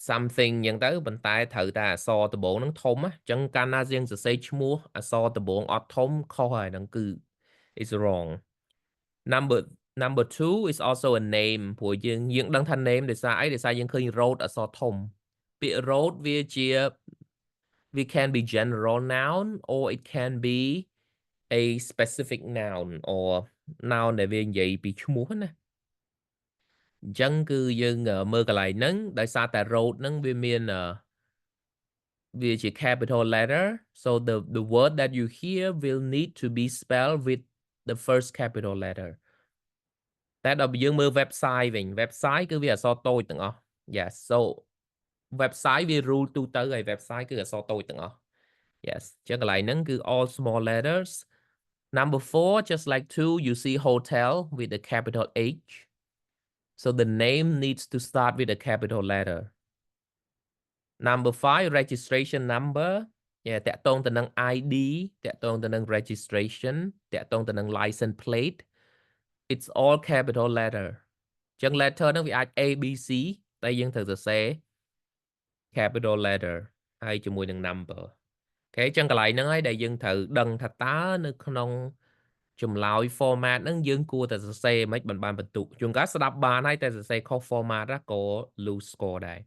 something អញ្ចឹងទៅប៉ុន្តែត្រូវតែអក្សរដំបូងហ្នឹងធំណាអញ្ចឹងកាលណាយើងសរសេរឈ្មោះអក្សរដំបូងអត់ធំខុសហើយហ្នឹងគឺ is wrong number 2 is also a name ព្រោះយើងដឹងថា name ដោយសារអីដោយសារយើងឃើញ road អក្សរធំពាក្យ road វាជា we can be general noun or it can be a specific noun or noun ដែលវានិយាយពីឈ្មោះណាអញ្ចឹងគឺយើងមើលកន្លែងហ្នឹងដោយសារតែ road ហ្នឹងវាមានវាជា capital letter so the word that you hear will need to be spelled with the first capital letter តែដល់យើងមើល website វិញ website គឺវាអក្សរតូចទាំងអស់ yes so website វា rule ទូទៅហើយ website គឺអក្សរតូចទាំងអស់ yes អញ្ចឹងកន្លែងហ្នឹងគឺ all small letters number 4 just like 2 you see hotel with a capital H so the name needs to start with a capital letter Number 5 registration number តាក់ទងទៅនឹង ID តាក់ទងទៅនឹង registration តាក់ទងទៅនឹង license plate it's all capital letter អញ្ចឹង letter ហ្នឹងវាអាច A B C តែយើងត្រូវសរសេរ capital letter ហើយជាមួយនឹង number អូខេអញ្ចឹងកន្លែងហ្នឹងហើយដែលយើងត្រូវដឹងថាតើនៅក្នុងចម្លើយ format ហ្នឹងយើងគួរតែសរសេរមិនបានបន្ទុកជួនកាលស្ដាប់បានហើយតែសរសេរខុស format ក៏ lose score ដែរ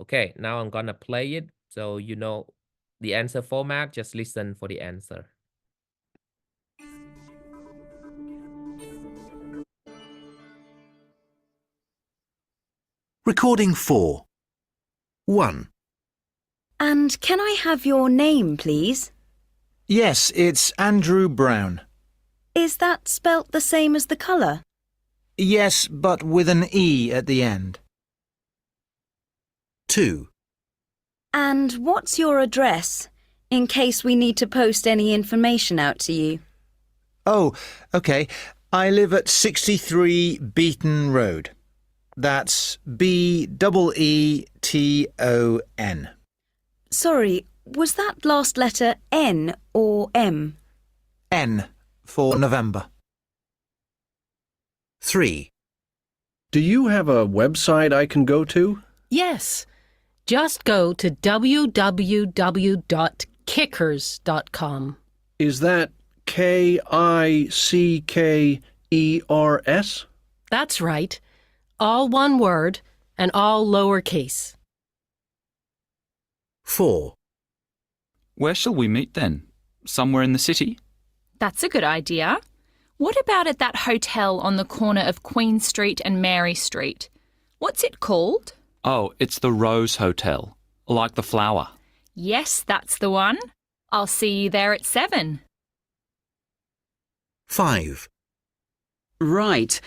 Okay, now I'm gonna play it so you know the answer format. Just listen for the answer. Recording 4. 1. And can I have your name, please? Yes, it's Andrew Brown. Is that spelt the same as the colour? Yes, but with an E at the end. 2. And what's your address, in case we need to post any information out to you? Oh, OK. I live at 63 Beaton Road. That's B-E-E-T-O-N. Sorry, was that last letter N or M? N for November. 3. Do you have a website I can go to? Yes. Just go to www.kickers.com. Is that Kickers? That's right. All one word and all lowercase. 4. Where shall we meet then? Somewhere in the city? That's a good idea. What about at that hotel on the corner of Queen Street and Mary Street? What's it called? Oh, it's the Rose Hotel, like the flower. Yes, that's the one. I'll see you there at 7. 5. Right.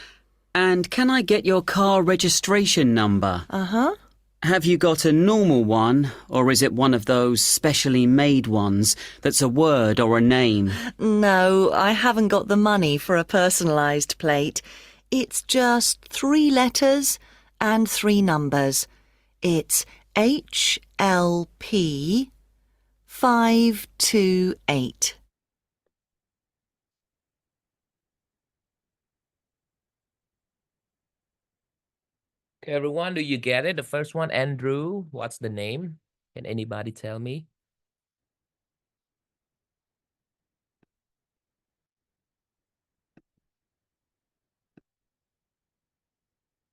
And can I get your car registration number? Uh-huh. Have you got a normal one, or is it one of those specially made ones that's a word or a name? No, I haven't got the money for a personalised plate. It's just 3 letters and 3 numbers. It's HLP 528. Okay, everyone, do you get it? The first one, Andrew, what's the name? Can anybody tell me?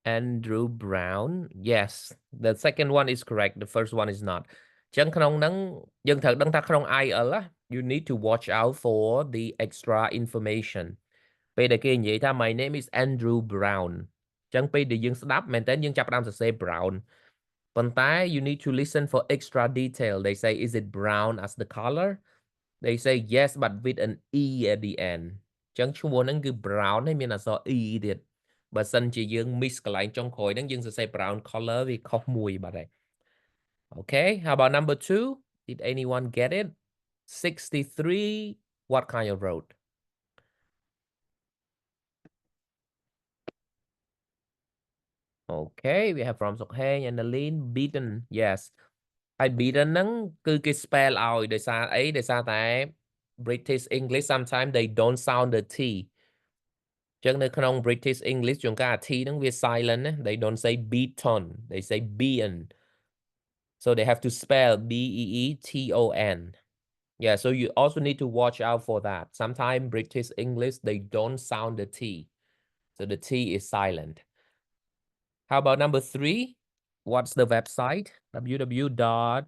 Andrew Brown. Yes, the second one is correct. The first one is not. ចឹងក្នុងហ្នឹងយើងត្រូវដឹងថាក្នុង IL you need to watch out for the extra information ពេលដែលគេនិយាយថា my name is Andrew Brown ចឹងពេលដែលយើងស្ដាប់មែនតើយើងចាប់ផ្ដើមសរសេរ Brown ប៉ុន្តែ you need to listen for extra detail. They say is it brown as the color? They say yes but with an E at the end. ចឹងឈ្មោះហ្នឹងគឺ Brown ហើយមានអក្សរ E ទៀតបើសិនជាយើង miss កន្លែងចុងក្រោយហ្នឹងយើងសរសេរ brown color វាខុសមួយបាត់ហើយ Okay, how about number 2? Did anyone get it? 63 what kind of road? Okay, we have from Sok Heng and Aline Beaton. Yes. ហើយ Beaton ហ្នឹងគឺគេ spell ឲ្យដោយសារអីដោយសារតែ British English sometimes they don't sound the T ចឹងនៅក្នុង British English ជួនកាល T ហ្នឹងវា silent ណា they don't say Beaton they say Bean so they have to spell B-E-E-T-O-N yeah so you also need to watch out for that sometimes British English they don't sound the T so the T is silent how about number 3 what's the website www.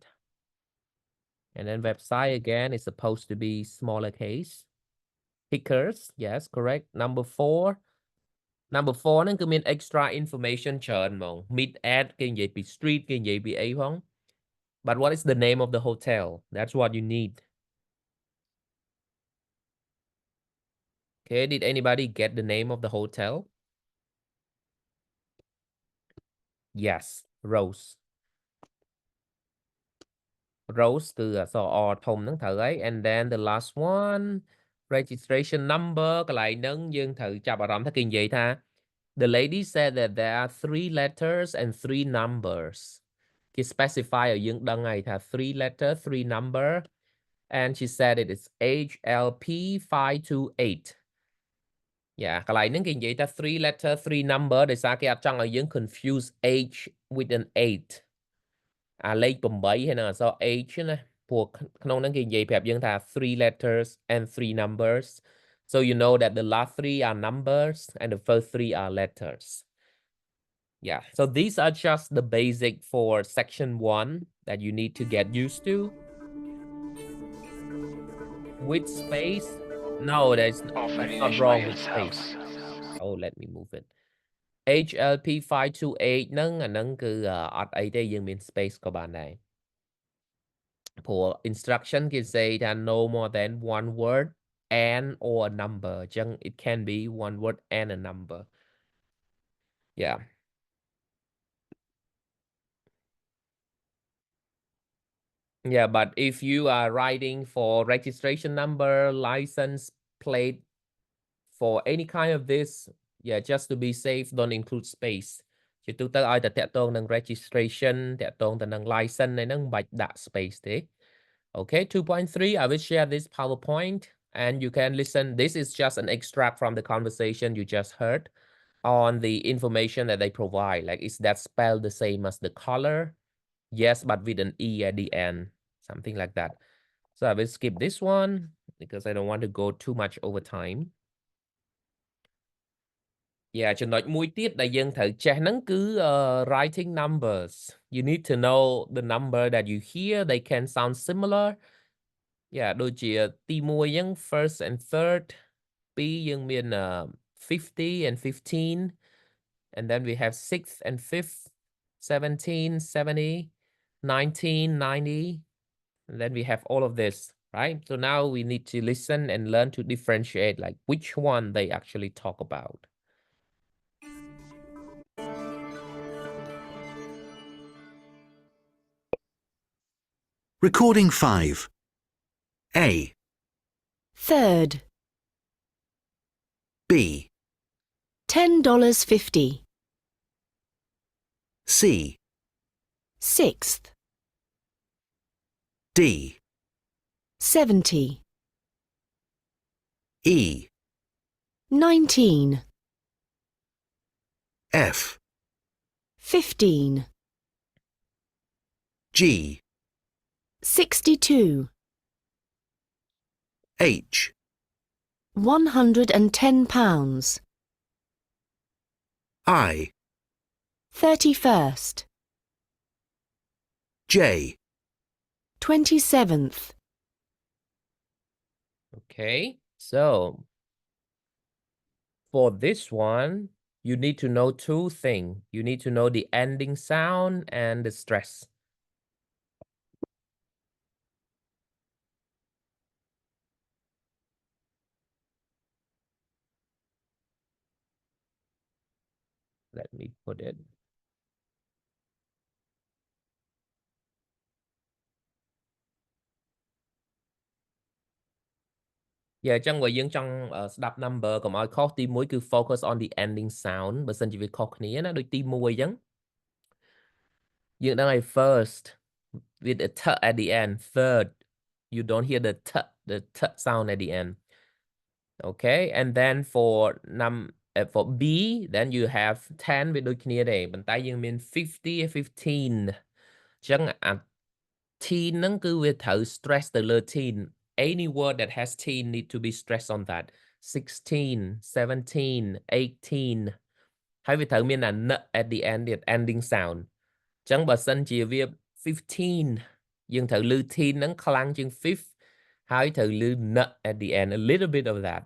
And then website again is supposed to be smaller case Kickers, yes, correct. Number 4 ហ្នឹងគឺមាន extra information ច្រើនហ្មង meet at គេនិយាយពី street គេនិយាយពីអីផង but what is the name of the hotel? That's what you need. Okay, did anybody get the name of the hotel? Yes, Rose. Rose គឺអក្សរ R ធំហ្នឹងត្រូវហើយ and then the last one registration number កន្លែងហ្នឹងយើងត្រូវចាប់អារម្មណ៍ថាគេនិយាយថា the lady said that there are 3 letters and 3 numbers គេ specify ឲ្យយើងដឹងហើយថា 3 letter 3 number and she said it is HLP 528 yeah កន្លែងហ្នឹងគេនិយាយថា 3 letter 3 number ដោយសារគេអត់ចង់ឲ្យយើង confuse H with an 8 អាលេខ 8 ហើយនឹងអក្សរ H ណាព្រោះក្នុងហ្នឹងគេនិយាយប្រាប់យើងថា 3 letters and 3 numbers so you know that the last 3 are numbers and the first 3 are letters yeah so these are just the basic for section 1 that you need to get used to with space no there's not wrong with space oh let me move it HLP 528ហ្នឹងអាហ្នឹងគឺអត់អីទេយើងមាន space ក៏បានដែរព្រោះ instruction គេ say ថា no more than one word and or a number អញ្ចឹង it can be one word and a number yeah yeah but if you are writing for registration number license plate for any kind of this yeah just to be safe don't include space ជាទូទៅឲ្យតែតាក់ទងនឹង registration តាក់ទងទៅនឹង license ឯហ្នឹងមិនបាច់ដាក់ space ទេ okay 2.3 I will share this PowerPoint and you can listen this is just an extract from the conversation you just heard on the information that they provide like is that spelled the same as the color yes but with an E at the end something like that so I will skip this one because I don't want to go too much over time yeah ចំណុចមួយទៀតដែលយើងត្រូវចេះហ្នឹងគឺ writing numbers you need to know the number that you hear they can sound similar yeah ដូចជាទី1អញ្ចឹង first and third 2យើងមាន 50 and 15 and then we have 6th and 5th 17 70 19 90 and then we have all of this right so now we need to listen and learn to differentiate like which one they actually talk about Recording 5. A. Third. B. $10.50. C. Sixth. D. 70. E. 19. F. 15. G. 62. H. £110. I. 31st. J. 27th. okay so for this one you need to know two things you need to know the ending sound and the stress let me put it yeah ចឹងបើយើងចង់ស្ដាប់ number កុំឲ្យខុសទី1គឺ focus on the ending sound បើសិនជាវាខុសគ្នាណាដូចទី1អញ្ចឹងយើងដឹងឲ្យ first with a t at the end third you don't hear the t sound at the end okay and then for B then you have 10 វាដូចគ្នាដែរប៉ុន្តែយើងមាន 50 15 អញ្ចឹងអា teen ហ្នឹងគឺវាត្រូវ stress ទៅលើ teen any word that has teen need to be stressed on that 16 17 18 ហើយវាត្រូវមានអា n at the end the ending sound អញ្ចឹងបើសិនជាវា 15 យើងត្រូវលឺ teen ហ្នឹងខ្លាំងជាង 5 ហើយត្រូវលឺ n at the end a little bit of that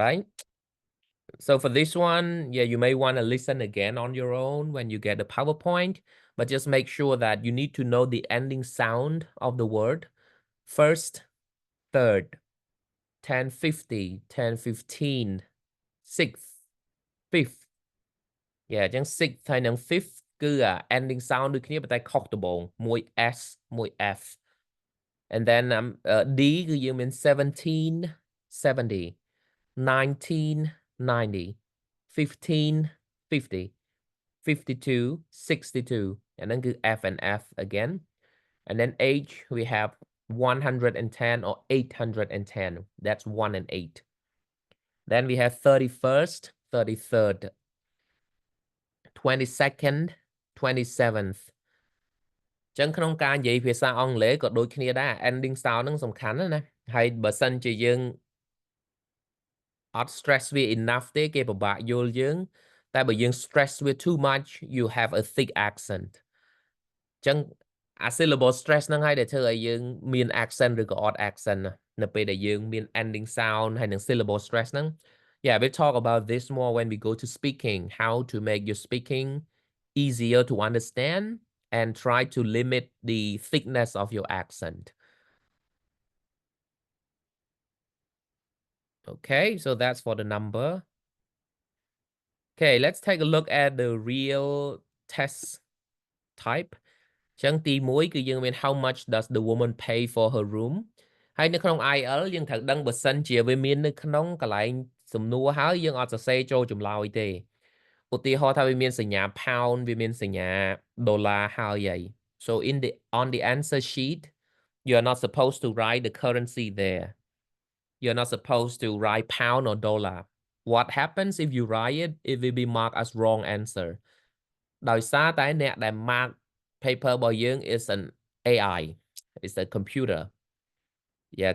right so for this one yeah you may want to listen again on your own when you get the PowerPoint but just make sure that you need to know the ending sound of the word first third 10 50 10 15 sixth fifth yeah អញ្ចឹង sixth ហើយនឹង fifth គឺ ending sound ដូចគ្នាប៉ុន្តែខុសដំបូងមួយ S មួយ F and then D គឺយើងមាន 17 70 19 90 15 50 52 62 and then F and F again. And then H, we have 110 or 810. That's 1 and 8. Then we have 31st, 33rd, 22nd, 27th. ចឹងក្នុងការនិយាយភាសាអង់គ្លេសក៏ដូចគ្នាដែរ ending sound ហ្នឹងសំខាន់ណាស់ហើយបើសិនជាយើងអត់ stress វា enough ទេគេពិបាកយល់យើងតែបើយើង stress វា too much you have a thick accent ចឹងអា syllable stress ហ្នឹងហើយដែលធ្វើឲ្យយើងមាន accent ឬក៏អត់ accent នៅពេលដែលយើងមាន ending sound ហើយនឹង syllable stress ហ្នឹង yeah we'll talk about this more when we go to speaking how to make your speaking easier to understand and try to limit the thickness of your accent. Okay, so that's for the number. Okay, let's take a look at the real test type. ចឹងទី1គឺយើងមាន how much does the woman pay for her room ហើយនៅក្នុង IL យើងត្រូវដឹងបើសិនជាវាមាននៅក្នុងកន្លែងសំណួរហើយយើងអត់សរសេរចូលចម្លើយទេឧទាហរណ៍ថាវាមានសញ្ញា pound វាមានសញ្ញា dollar ហើយ so on the answer sheet you're not supposed to write the currency there you're not supposed to write pound or dollar what happens if you write it it will be marked as wrong answer ដោយសារតែអ្នកដែល mark paper របស់យើង is an AI it's a computer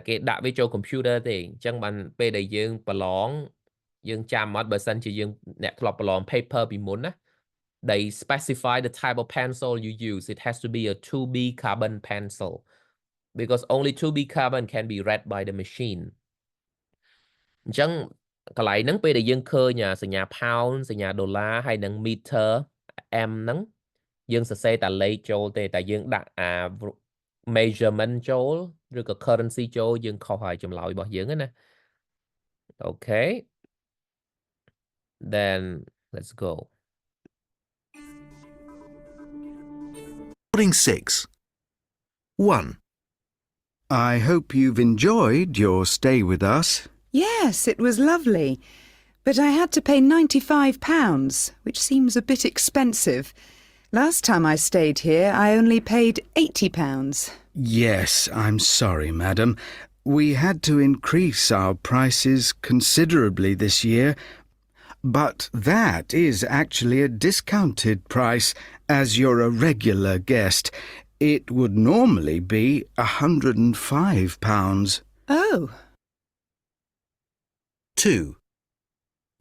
គេដាក់វាចូល computer ទេអញ្ចឹងបានពេលដែលយើងប្រឡងយើងចាំអត់បើសិនជាយើងអ្នកធ្លាប់ប្រឡង paper ពីមុនណា they specify the type of pencil you use it has to be a 2B carbon pencil because only 2B carbon can be read by the machine អញ្ចឹងកន្លែងហ្នឹងពេលដែលយើងឃើញសញ្ញា pound សញ្ញា dollar ហើយនឹង meter m ហ្នឹងយើងសរសេរតែលេខចូលទេតែយើងដាក់អា measurement ចូលឬក៏ currency ចូលយើងខុសហើយចម្លើយរបស់យើងណា Okay then let's go Recording 6 1 I hope you've enjoyed your stay with us. Yes, it was lovely. But I had to pay £95, which seems a bit expensive. Last time I stayed here, I only paid £80. Yes, I'm sorry, madam. We had to increase our prices considerably this year. But that is actually a discounted price, as you're a regular guest. It would normally be £105. Oh. 2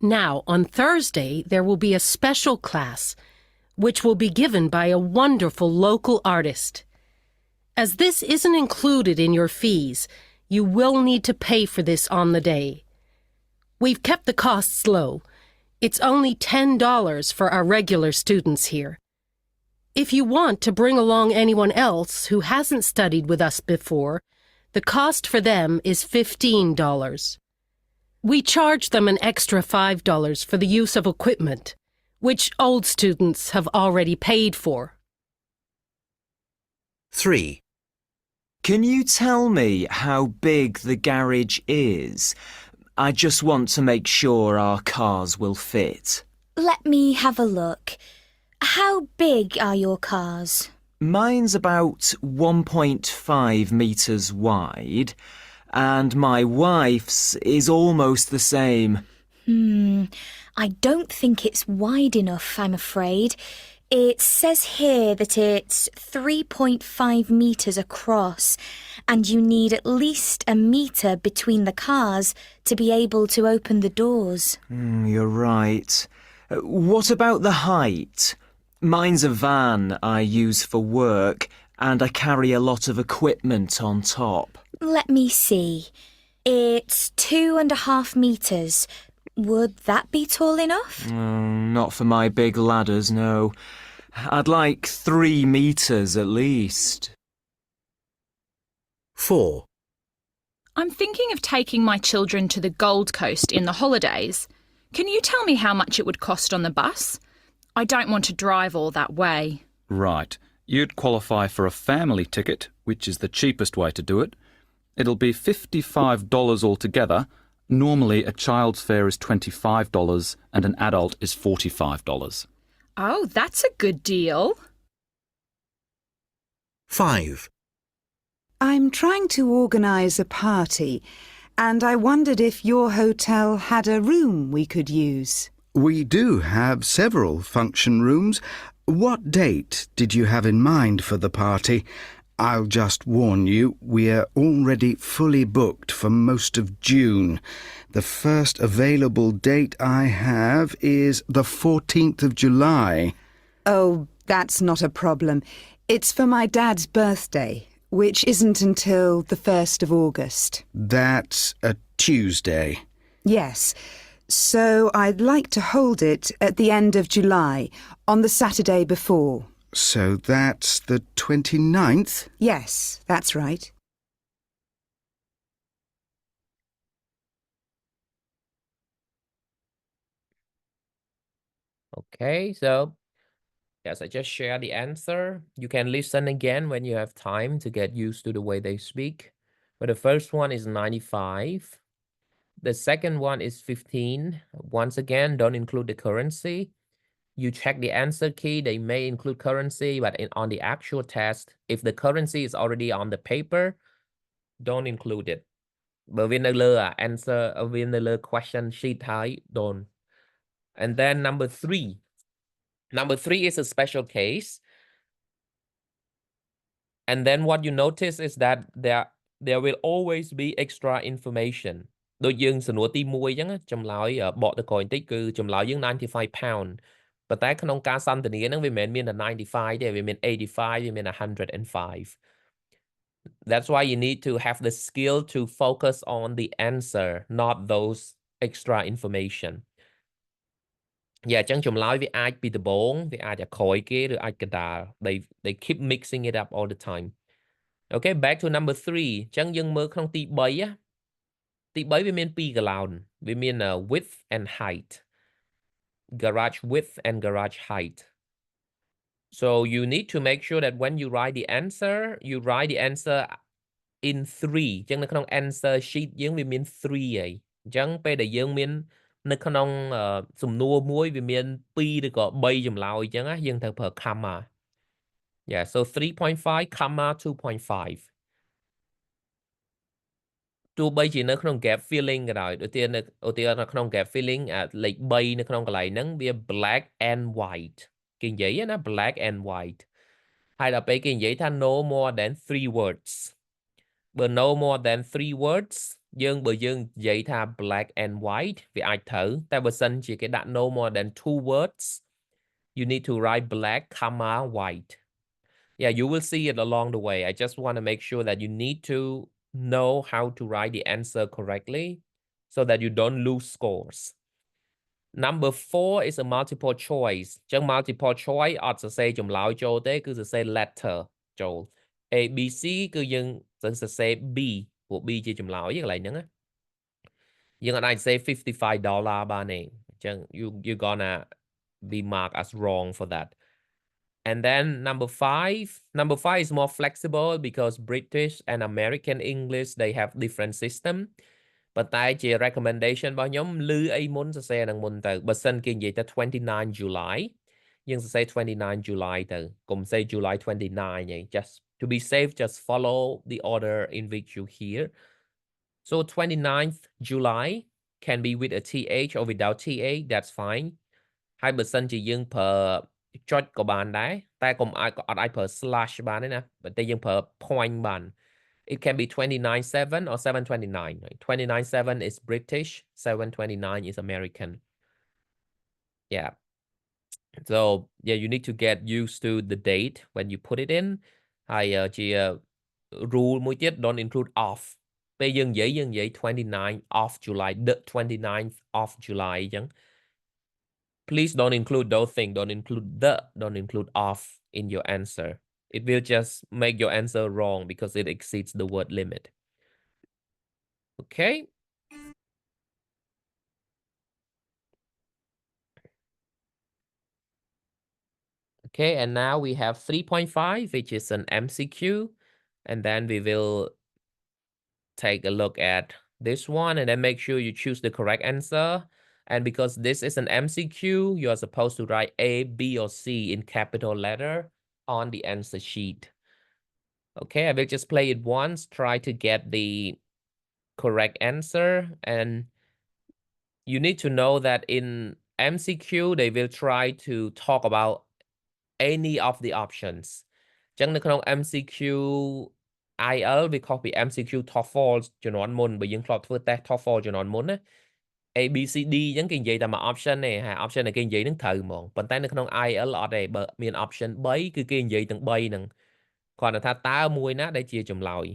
Now, on Thursday, there will be a special class, which will be given by a wonderful local artist. As this isn't included in your fees, you will need to pay for this on the day. We've kept the costs low. It's only $10 for our regular students here. If you want to bring along anyone else who hasn't studied with us before, the cost for them is $15. We charge them an extra $5 for the use of equipment, which old students have already paid for. 3 Can you tell me how big the garage is? I just want to make sure our cars will fit. Let me have a look. How big are your cars? Mine's about 1.5 metres wide, and my wife's is almost the same. I don't think it's wide enough, I'm afraid. It says here that it's 3.5 metres across, and you need at least a metre between the cars to be able to open the doors. You're right. What about the height? Mine's a van I use for work, and I carry a lot of equipment on top. Let me see. It's 2.5 metres. Would that be tall enough? Not for my big ladders, no. I'd like 3 metres at least. 4 I'm thinking of taking my children to the Gold Coast in the holidays. Can you tell me how much it would cost on the bus? I don't want to drive all that way. Right. You'd qualify for a family ticket, which is the cheapest way to do it. It'll be $55 altogether. Normally, a child's fare is $25 and an adult is $45. Oh, that's a good deal. 5. I'm trying to organise a party, and I wondered if your hotel had a room we could use. We do have several function rooms. What date did you have in mind for the party? I'll just warn you, we're already fully booked for most of June. The first available date I have is the 14th of July. Oh, that's not a problem. It's for my dad's birthday, which isn't until the 1st of August. That's a Tuesday. Yes. So I'd like to hold it at the end of July, on the Saturday before. So that's the 29th? Yes, that's right. Okay, so yes, I just shared the answer. You can listen again when you have time to get used to the way they speak. But the first one is 95. The second one is 15. Once again, don't include the currency. You check the answer key, they may include currency, but on the actual test, if the currency is already on the paper, don't include it. Bởi vì nó lơ answer, vì nó lơ question sheet thái, don't. And then number 3. Number 3 is a special case. And then what you notice is that there will always be extra information. Đôi dương sửa tí mùi chẳng chùm lối bỏ tờ coin tích cứ chùm lối dương 95 pound. But that can only something again we mean 95 there we mean 85 we mean 105. That's why you need to have the skill to focus on the answer, not those extra information. Yeah, chẳng chùm lối với ai bị the bone, với ai đã khỏi kia rồi ai cái đà. They keep mixing it up all the time. Okay, back to number 3. Chẳng dừng mơ không tí bấy á. Tí bấy we mean pi galown. We mean width and height. Garage width and garage height. So you need to make sure that when you write the answer in 3. Chẳng nó không answer sheet dương we mean 3 ấy. Chẳng bây giờ dương mean nó không sum nua muối we mean pi được có bay dùm lao chẳng á dương thật per comma. Yeah, so 3.5 comma 2.5. Tụi bây chỉ nó không gap feeling cái rồi. Đầu tiên nó không gap feeling like bay nó không cái lại nắng bia black and white. Kinh giấy nó black and white. Hay là bây kinh giấy tha no more than 3 words. But no more than 3 words. Bởi dương giấy tha black and white. Vì ai thử. Ta bờ sân chỉ cái đặt no more than 2 words. You need to write black, comma, white. Yeah, you will see it along the way. I just want to make sure that you need to know how to write the answer correctly so that you don't lose scores. Number 4 is a multiple choice. Trong multiple choice, sẽ say chùm lão châu tế cứ say letter châu. A, B, C cứ dân sẽ say B của B chỉ chùm lão với lại nhớ. Nhưng ở đây say $55 ba này. Chẳng you're gonna be marked as wrong for that. And then number 5 is more flexible because British and American English, they have different system. But I chỉ recommendation bao nhóm lưu ấy muốn sẽ xe năng muốn từ. But sân kinh gì ta 29 July. Nhưng sẽ say 29 July từ. Cùng say July 29 nhỉ. Just to be safe, just follow the order in which you hear. So 29th July can be with a TH or without TH, that's fine. 2% chỉ dừng per chốt của bạn đấy. Ta cũng ai per slash bạn đấy nè. But ta dừng per point bạn. It can be 29.7 or 7.29. 29.7 is British, 7.29 is American. Yeah. So, yeah, you need to get used to the date when you put it in. Hay chỉ ruleមួយទៀត, don't include off. Bây giờ dễ 29 of July, the 29th of July chẳng. Please don't include those things. Don't include off in your answer. It will just make your answer wrong because it exceeds the word limit. Okay. Okay, and now we have 3.5, which is an MCQ. And then we will take a look at this one and then make sure you choose the correct answer. And because this is an MCQ, you are supposed to write A, B, or C in capital letter on the answer sheet. Okay, I will just play it once, try to get the correct answer. And you need to know that in MCQ, they will try to talk about any of the options. ចឹងនៅក្នុង MCQ IL វាខុសពី MCQ TOEFL ជំនាន់មុនបើយើងធ្លាប់ធ្វើ test TOEFL ជំនាន់មុនណា A B C D អញ្ចឹងគេនិយាយតែមួយ option ទេហើយ option ដែលគេនិយាយហ្នឹងត្រូវហ្មងប៉ុន្តែនៅក្នុង IL អត់ទេបើមាន option 3 គឺគេនិយាយទាំង3ហ្នឹងគ្រាន់តែថាតើមួយណាដែលជាចម្លើយ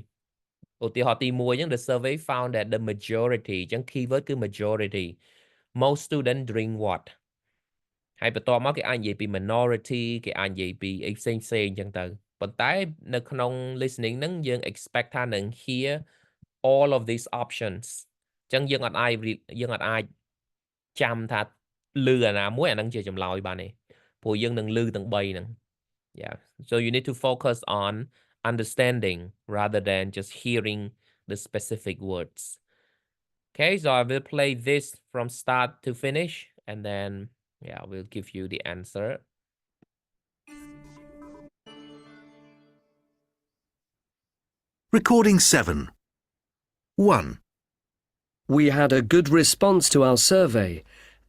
ឧទាហរណ៍ទី1អញ្ចឹង the survey found that the majority អញ្ចឹង keyword គឺ majority most student drink what ហើយបន្ទាប់មកគេអាចនិយាយពី minority គេអាចនិយាយពីអីផ្សេងអញ្ចឹងទៅប៉ុន្តែនៅក្នុង listening ហ្នឹងយើង expect ថានឹង hear all of these options អញ្ចឹងយើងអត់អាចចាំថាលឺអាណាមួយអាហ្នឹងជាចម្លើយបានទេព្រោះយើងនឹងលឺទាំង3ហ្នឹង yeah so you need to focus on understanding rather than just hearing the specific words okay so I will play this from start to finish and then yeah we'll give you the answer Recording 7. 1. We had a good response to our survey,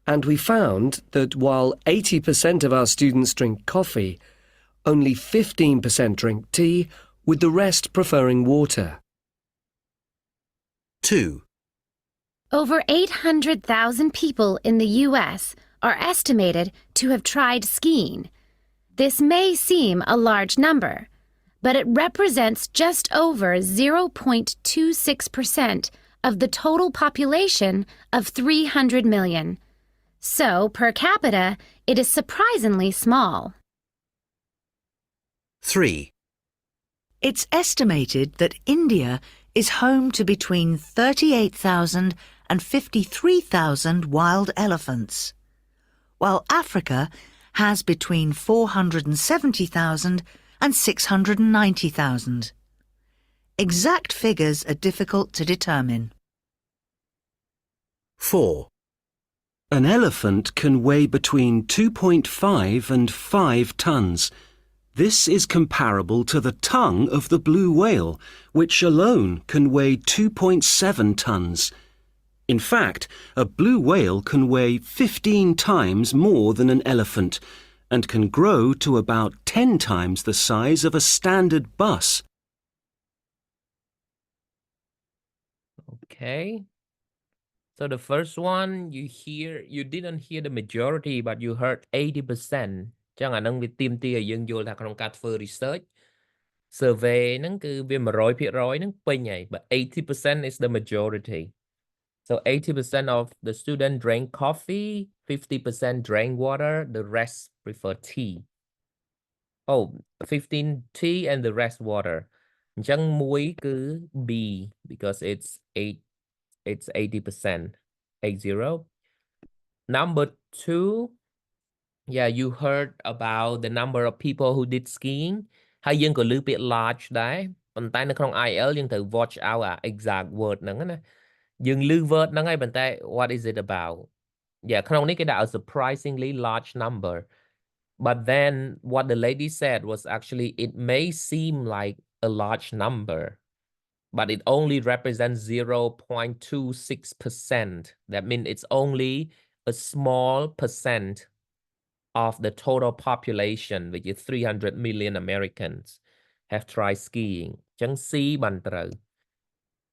and we found that while 80% of our students drink coffee, only 15% drink tea, with the rest preferring water. 2. Over 800,000 people in the U.S. are estimated to have tried skiing. This may seem a large number, but it represents just over 0.26% of the total population of 300 million. So, per capita, it is surprisingly small. 3. It's estimated that India is home to between 38,000 and 53,000 wild elephants, while Africa has between 470,000 and 690,000. Exact figures are difficult to determine. 4. An elephant can weigh between 2.5 and 5 tons. This is comparable to the tongue of the blue whale, which alone can weigh 2.7 tons. In fact, a blue whale can weigh 15 times more than an elephant and can grow to about 10 times the size of a standard bus. Okay. So the first one you didn't hear the majority but you heard 80%ចឹងអានឹងវាទាមទារឲ្យយើងយល់ថាក្នុងការធ្វើ research survey ហ្នឹងគឺវា 100% ហ្នឹងពេញហើយ but 80% is the majority so 80% of the student drank coffee 50% drank water the rest prefer tea 15 tea and the rest water អញ្ចឹងមួយគឺ B because it's 80% 80 number 2 yeah you heard about the number of people who did skiing ហើយយើងក៏ឮពាក្យ large ដែរប៉ុន្តែនៅក្នុង IL យើងត្រូវ watch out exact word ហ្នឹងណាយើងឮ word ហ្នឹងហើយប៉ុន្តែ what is it about yeah ក្នុងនេះគេដាក់ a surprisingly large number but then what the lady said was actually it may seem like a large number but it only represents 0.26%. That means it's only a small percent of the total population, which is 300 million Americans, have tried skiing. ចឹង C បានត្រូវ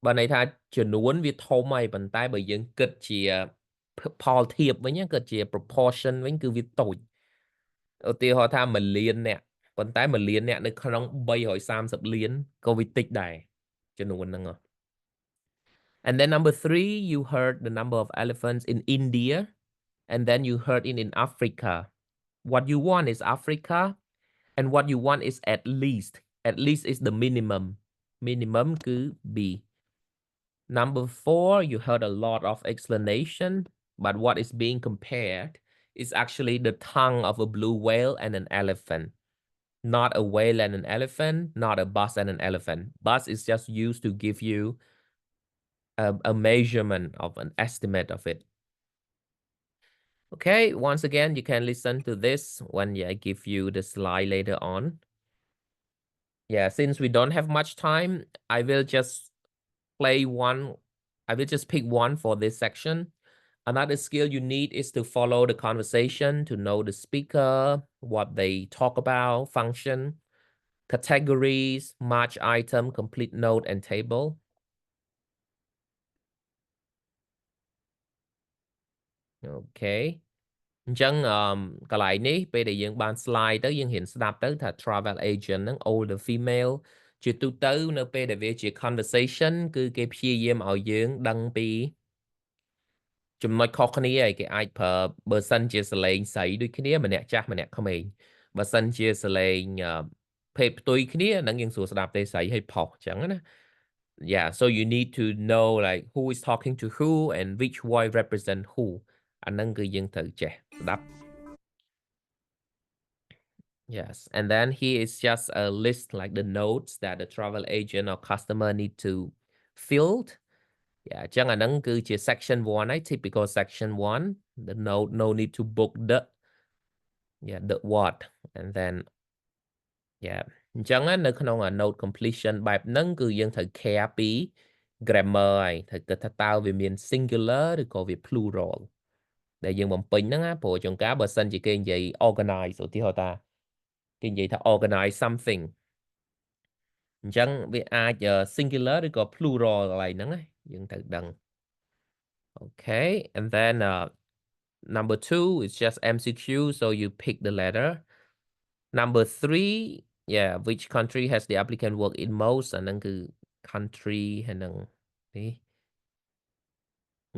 បើន័យថាចំនួនវាធំហើយប៉ុន្តែបើយើងគិតជាផលធៀបវិញគិតជា proportion វិញគឺវាតូចឧទាហរណ៍ថា1លានអ្នកប៉ុន្តែ1លានអ្នកនៅក្នុង330លានក៏វាតិចដែរចំនួនហ្នឹង And then number 3 you heard the number of elephants in India and then you heard it in Africa. What you want is Africa and what you want is at least is the minimumគឺ B. Number 4 you heard a lot of explanation but what is being compared is actually the tongue of a blue whale and an elephant. Not a whale and an elephant, not a bus and an elephant. Bus is just used to give you a measurement of an estimate of it. Okay, once again, you can listen to this when I give you the slide later on. Yeah, since we don't have much time, I will just pick one for this section. Another skill you need is to follow the conversation, to know the speaker, what they talk about, function, categories, match item, complete note and table. Okay. អញ្ចឹងកន្លែងនេះពេលដែលយើងបាន slide ទៅយើងហ៊ានស្ដាប់ទៅថា travel agent ហ្នឹង older female ជាទូទៅនៅពេលដែលវាជា conversation គឺគេព្យាយាមឲ្យយើងដឹងពីចំណុចខុសគ្នាហើយគេអាចប្រើបើសិនជាសលេងស្រីដូចគ្នាម្នាក់ចាស់ម្នាក់ក្មេងបើសិនជាសលេងភេទផ្ទុយគ្នាហ្នឹងយើងសួរស្ដាប់ទេស្រីឲ្យផុសអញ្ចឹងណា Yeah, so you need to know like who is talking to who and which voice represent who. អាហ្នឹងគឺយើងត្រូវចេះស្ដាប់ Yes, and then here is just a list like the notes that the travel agent or customer need to fill. Yeah, អញ្ចឹងអាហ្នឹងគឺជា section 1 ហើយ typical section 1 the note no need to book the the what and then yeah អញ្ចឹងនៅក្នុង note completion បែបហ្នឹងគឺយើងត្រូវ care ពី grammar ហើយត្រូវគិតថាតើវាមាន singular ឬក៏វា plural ដែលយើងបំពេញហ្នឹងណាព្រោះចុងការបើសិនជាគេនិយាយ organize ឧទាហរណ៍ថាគេនិយាយថា organize something អញ្ចឹងវាអាច singular ឬក៏ plural កន្លែងហ្នឹងណាយើងត្រូវដឹង Okay and then number 2 is just MCQ so you pick the letter. Number 3 yeah which country has the applicant work in most អាហ្នឹងគឺ country ហើយនឹងនេះ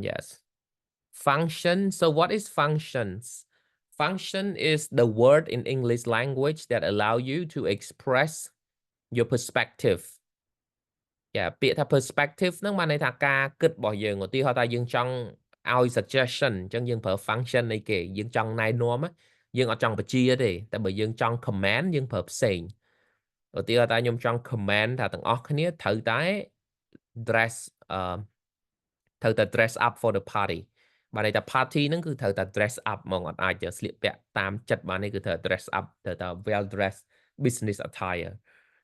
Yes Function. So what is functions? Function is the word in English language that allow you to express your perspective. Yeah, ពាក្យថា perspective ហ្នឹងបានន័យថាការគិតរបស់យើងឧទាហរណ៍ថាយើងចង់ឲ្យ suggestion អញ្ចឹងយើងប្រើ function នៃគេយើងចង់ណែនាំយើងអត់ចង់បញ្ជាទេតែបើយើងចង់ command យើងប្រើផ្សេងឧទាហរណ៍ថាខ្ញុំចង់ command ថាទាំងអស់គ្នាត្រូវតែ dress up for the party បានន័យថា party ហ្នឹងគឺត្រូវតែ dress up ហ្មងអត់អាចស្លៀកពាក់តាមចិត្តបាននេះគឺត្រូវ dress up ត្រូវតែ well dressed business attire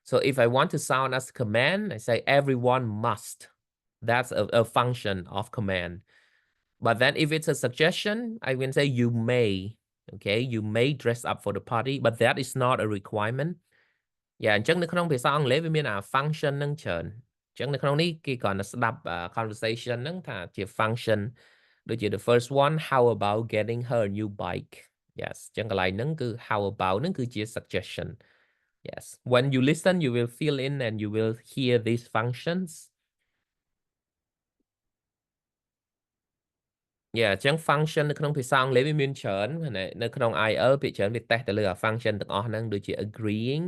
so if I want to sound as a command I say everyone must that's a function of command but then if it's a suggestion I will say you may okay you may dress up for the party but that is not a requirement yeah អញ្ចឹងនៅក្នុងភាសាអង់គ្លេសវាមាន function ហ្នឹងច្រើនអញ្ចឹងនៅក្នុងនេះគេគ្រាន់តែស្ដាប់ conversation ហ្នឹងថាជា functionដូចជា the first one how about getting her a new bike yes អញ្ចឹងកន្លែងហ្នឹងគឺ how about ហ្នឹងគឺជា suggestion yes when you listen you will fill in and you will hear these functions yeah អញ្ចឹង function នៅក្នុងភាសាអង់គ្លេសវាមានច្រើននៅក្នុង IELTS ភាគច្រើនវាតេស្តទៅលើ function ទាំងអស់ហ្នឹងដូចជា agreeing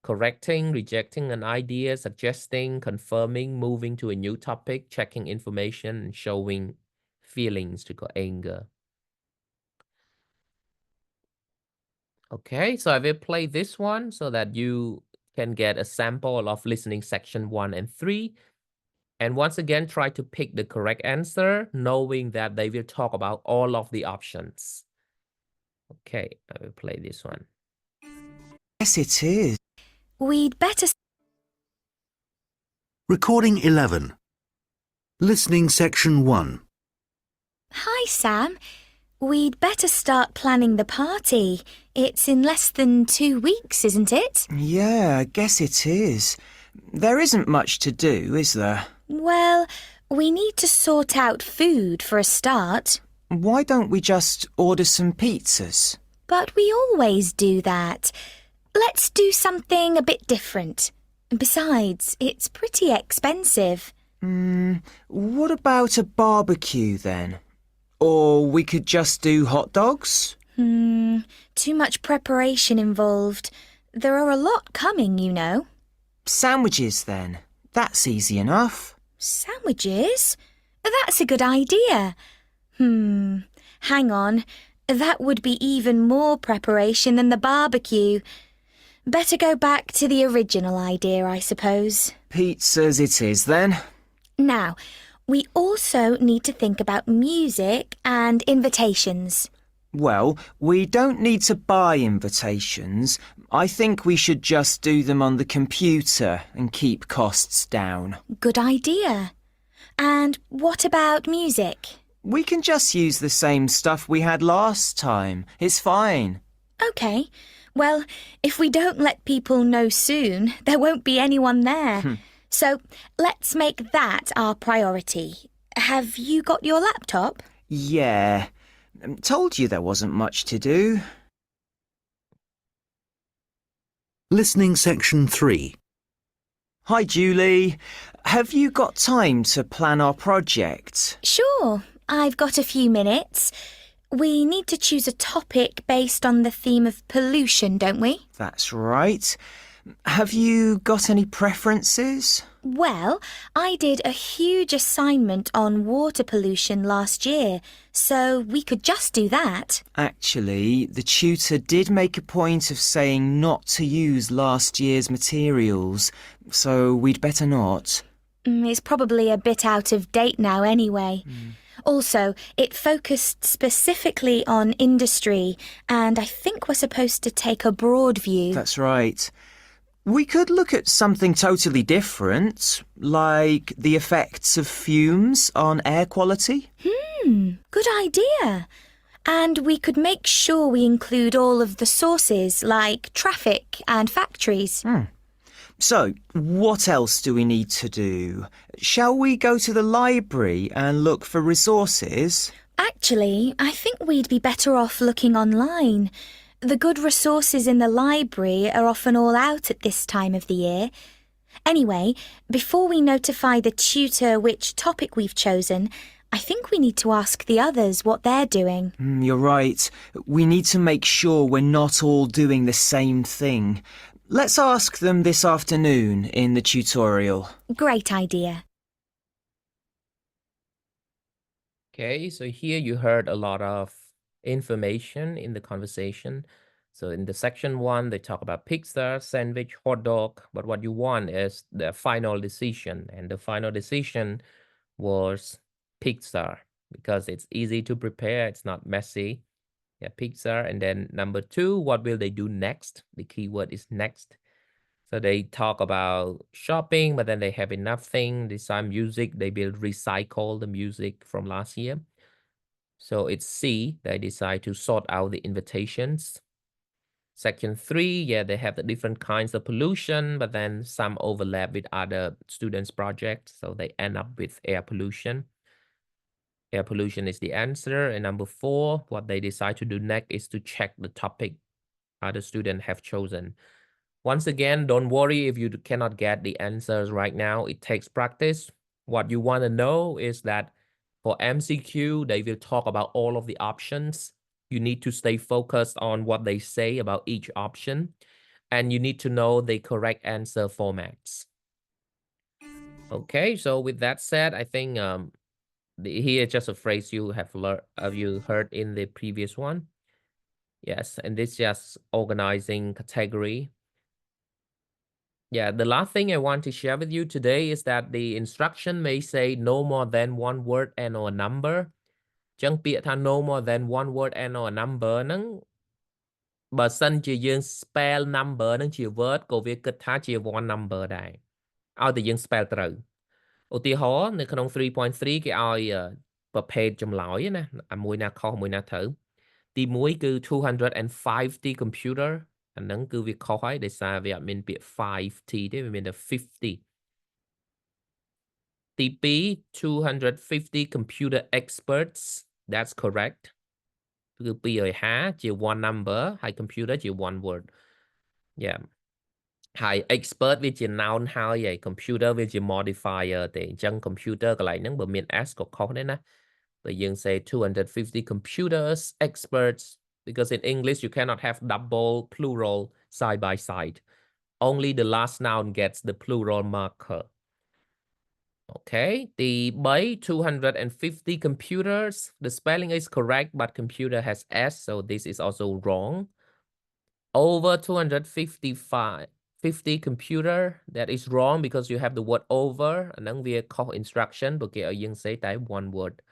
correcting rejecting an idea suggesting confirming moving to a new topic checking information and showing feelings to go anger. Okay, so I will play this one so that you can get a sample of listening section 1 and 3. And once again, try to pick the correct answer, knowing that they will talk about all of the options. Okay, I will play this one. Yes, it is. We'd better... Recording 11. Listening section 1. Hi, Sam. We'd better start planning the party. It's in less than 2 weeks, isn't it? Yeah, I guess it is. There isn't much to do, is there? Well, we need to sort out food for a start. Why don't we just order some pizzas? But we always do that. Let's do something a bit different. Besides, it's pretty expensive. What about a barbecue then? Or we could just do hot dogs? Too much preparation involved. There are a lot coming, you know. Sandwiches then. That's easy enough. Sandwiches? That's a good idea. Hang on. That would be even more preparation than the barbecue. Better go back to the original idea, I suppose. Pizzas it is then. Now, we also need to think about music and invitations. Well, we don't need to buy invitations. I think we should just do them on the computer and keep costs down. Good idea. And what about music? We can just use the same stuff we had last time. It's fine. OK. Well, if we don't let people know soon, there won't be anyone there. So let's make that our priority. Have you got your laptop? Yeah. Told you there wasn't much to do. Listening section 3. Hi, Julie. Have you got time to plan our project? Sure. I've got a few minutes. We need to choose a topic based on the theme of pollution, don't we? That's right. Have you got any preferences? Well, I did a huge assignment on water pollution last year, so we could just do that. Actually, the tutor did make a point of saying not to use last year's materials, so we'd better not. It's probably a bit out of date now anyway. Also, it focused specifically on industry, and I think we're supposed to take a broad view. That's right. We could look at something totally different, like the effects of fumes on air quality. Good idea. And we could make sure we include all of the sources, like traffic and factories. So, what else do we need to do? Shall we go to the library and look for resources? Actually, I think we'd be better off looking online. The good resources in the library are often all out at this time of the year. Anyway, before we notify the tutor which topic we've chosen, I think we need to ask the others what they're doing. You're right. We need to make sure we're not all doing the same thing. Let's ask them this afternoon in the tutorial. Great idea. Okay, so here you heard a lot of information in the conversation. So in the section 1, they talk about pizza, sandwich, hot dog, but what you want is the final decision, and the final decision was pizza because it's easy to prepare, it's not messy. Yeah, pizza. And then number 2, what will they do next? The keyword is next. So they talk about shopping, but then they have enough thing. Design music, they will recycle the music from last year. So it's C, they decide to sort out the invitations. Section 3, yeah, they have the different kinds of pollution, but then some overlap with other students' projects. So they end up with air pollution. Air pollution is the answer. And number 4, what they decide to do next is to check the topic other students have chosen. Once again, don't worry if you cannot get the answers right now. It takes practice. What you want to know is that for MCQ, they will talk about all of the options. You need to stay focused on what they say about each option. And you need to know the correct answer formats. Okay, so with that said, I think here just a phrase you have heard in the previous one. Yes, and this just organizing category. Yeah, the last thing I want to share with you today is that the instruction may say no more than one word and or a number. Chẳng ពាក្យថា no more than one word and or a number ហ្នឹងបើសិនជាយើង spell number ហ្នឹងជា word ក៏វាគិតថាជា one number ដែរឲ្យតែយើង spell ត្រូវឧទាហរណ៍នៅក្នុង 3.3 គេឲ្យប្រភេទចម្លើយណាមួយណាខុសមួយណាត្រូវទី1គឺ 250 computer អាហ្នឹងគឺវាខុសហើយដោយសារវាអត់មានពាក្យ 5t ទេវាមានតែ 50 ទី2 250 computer experts that's correct គឺ250ជា one number ហើយ computer ជា one word yeah ហើយ expert វាជា noun ហើយ computer វាជា modifier ទេអញ្ចឹង computer កន្លែងហ្នឹងបើមាន s ក៏ខុសដែរណាបើយើង say 250 computers experts because in English you cannot have double plural side by side only the last noun gets the plural marker. Okay, the by 250 computers, the spelling is correct, but computer has S, so this is also wrong. Over 250 computer, that is wrong because you have the word over, and then we call instruction, but you say that one word.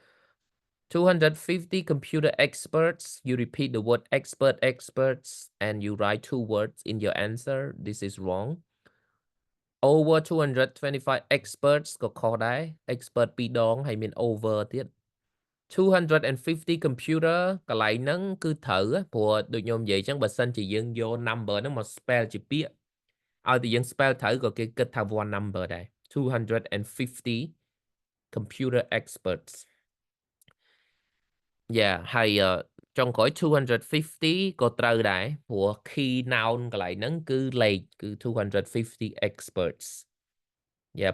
250 computer experts. You repeat the word experts, and you write 2 words in your answer. This is wrong. Over 225 experts ក៏ខុសដែរ expert 2 ដង ហើយមាន over ទៀត 250 computer កន្លែងហ្នឹងគឺត្រូវព្រោះដូចខ្ញុំនិយាយអញ្ចឹងបើសិនជាយើងយក number ហ្នឹងមក spell ជាពាក្យឲ្យតែយើង spell ត្រូវក៏គេគិតថា one number ដែរ 250 computer experts ហើយចុងក្រោយ 250 ក៏ត្រូវដែរព្រោះ key noun កន្លែងហ្នឹងគឺលេខគឺ 250 experts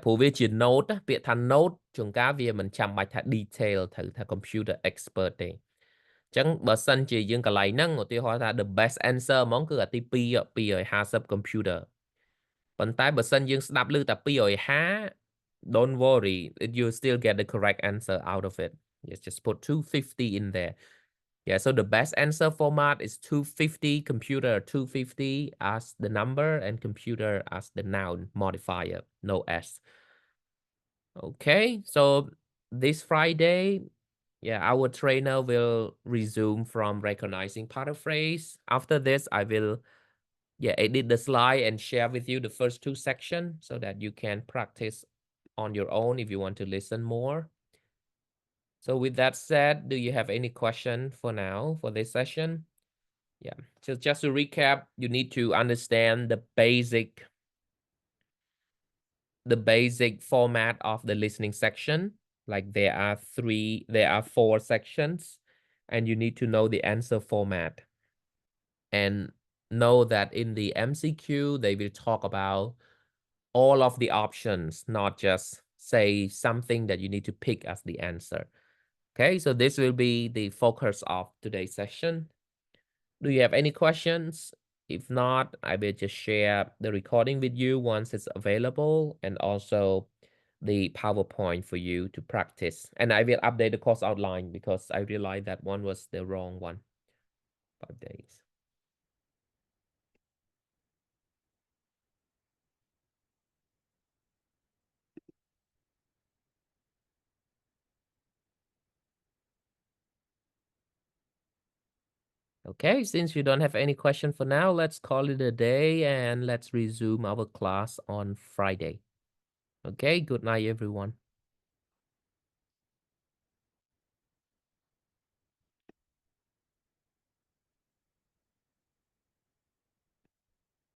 ព្រោះវាជា note ពាក្យថា note ជួនកាលវាមិនចាំបាច់ថា detail ត្រូវថា computer expert ទេអញ្ចឹងបើសិនជាយើងកន្លែងហ្នឹងឧទាហរណ៍ថា the best answer ហ្មងគឺអាទី250 computer ប៉ុន្តែបើសិនយើងស្ដាប់ឮតែ250 don't worry you still get the correct answer out of it. Yes, just put 250 in there. So the best answer format is 250 computer 250 as the number and computer as the noun modifier, no s. Okay, so this Friday, our trainer will resume from recognizing paraphrase. After this, I will edit the slide and share with you the first 2 sections so that you can practice on your own if you want to listen more. So with that said, do you have any question for now for this session? So just to recap, you need to understand the basic format of the listening section. Like there are 4 sections, and you need to know the answer format. And know that in the MCQ, they will talk about all of the options, not just say something that you need to pick as the answer. Okay, so this will be the focus of today's session. Do you have any questions? If not, I will just share the recording with you once it's available, and also the PowerPoint for you to practice. And I will update the course outline because I realized that one was the wrong one. 5 days. Okay, since you don't have any question for now, let's call it a day and let's resume our class on Friday. Okay, good night, everyone.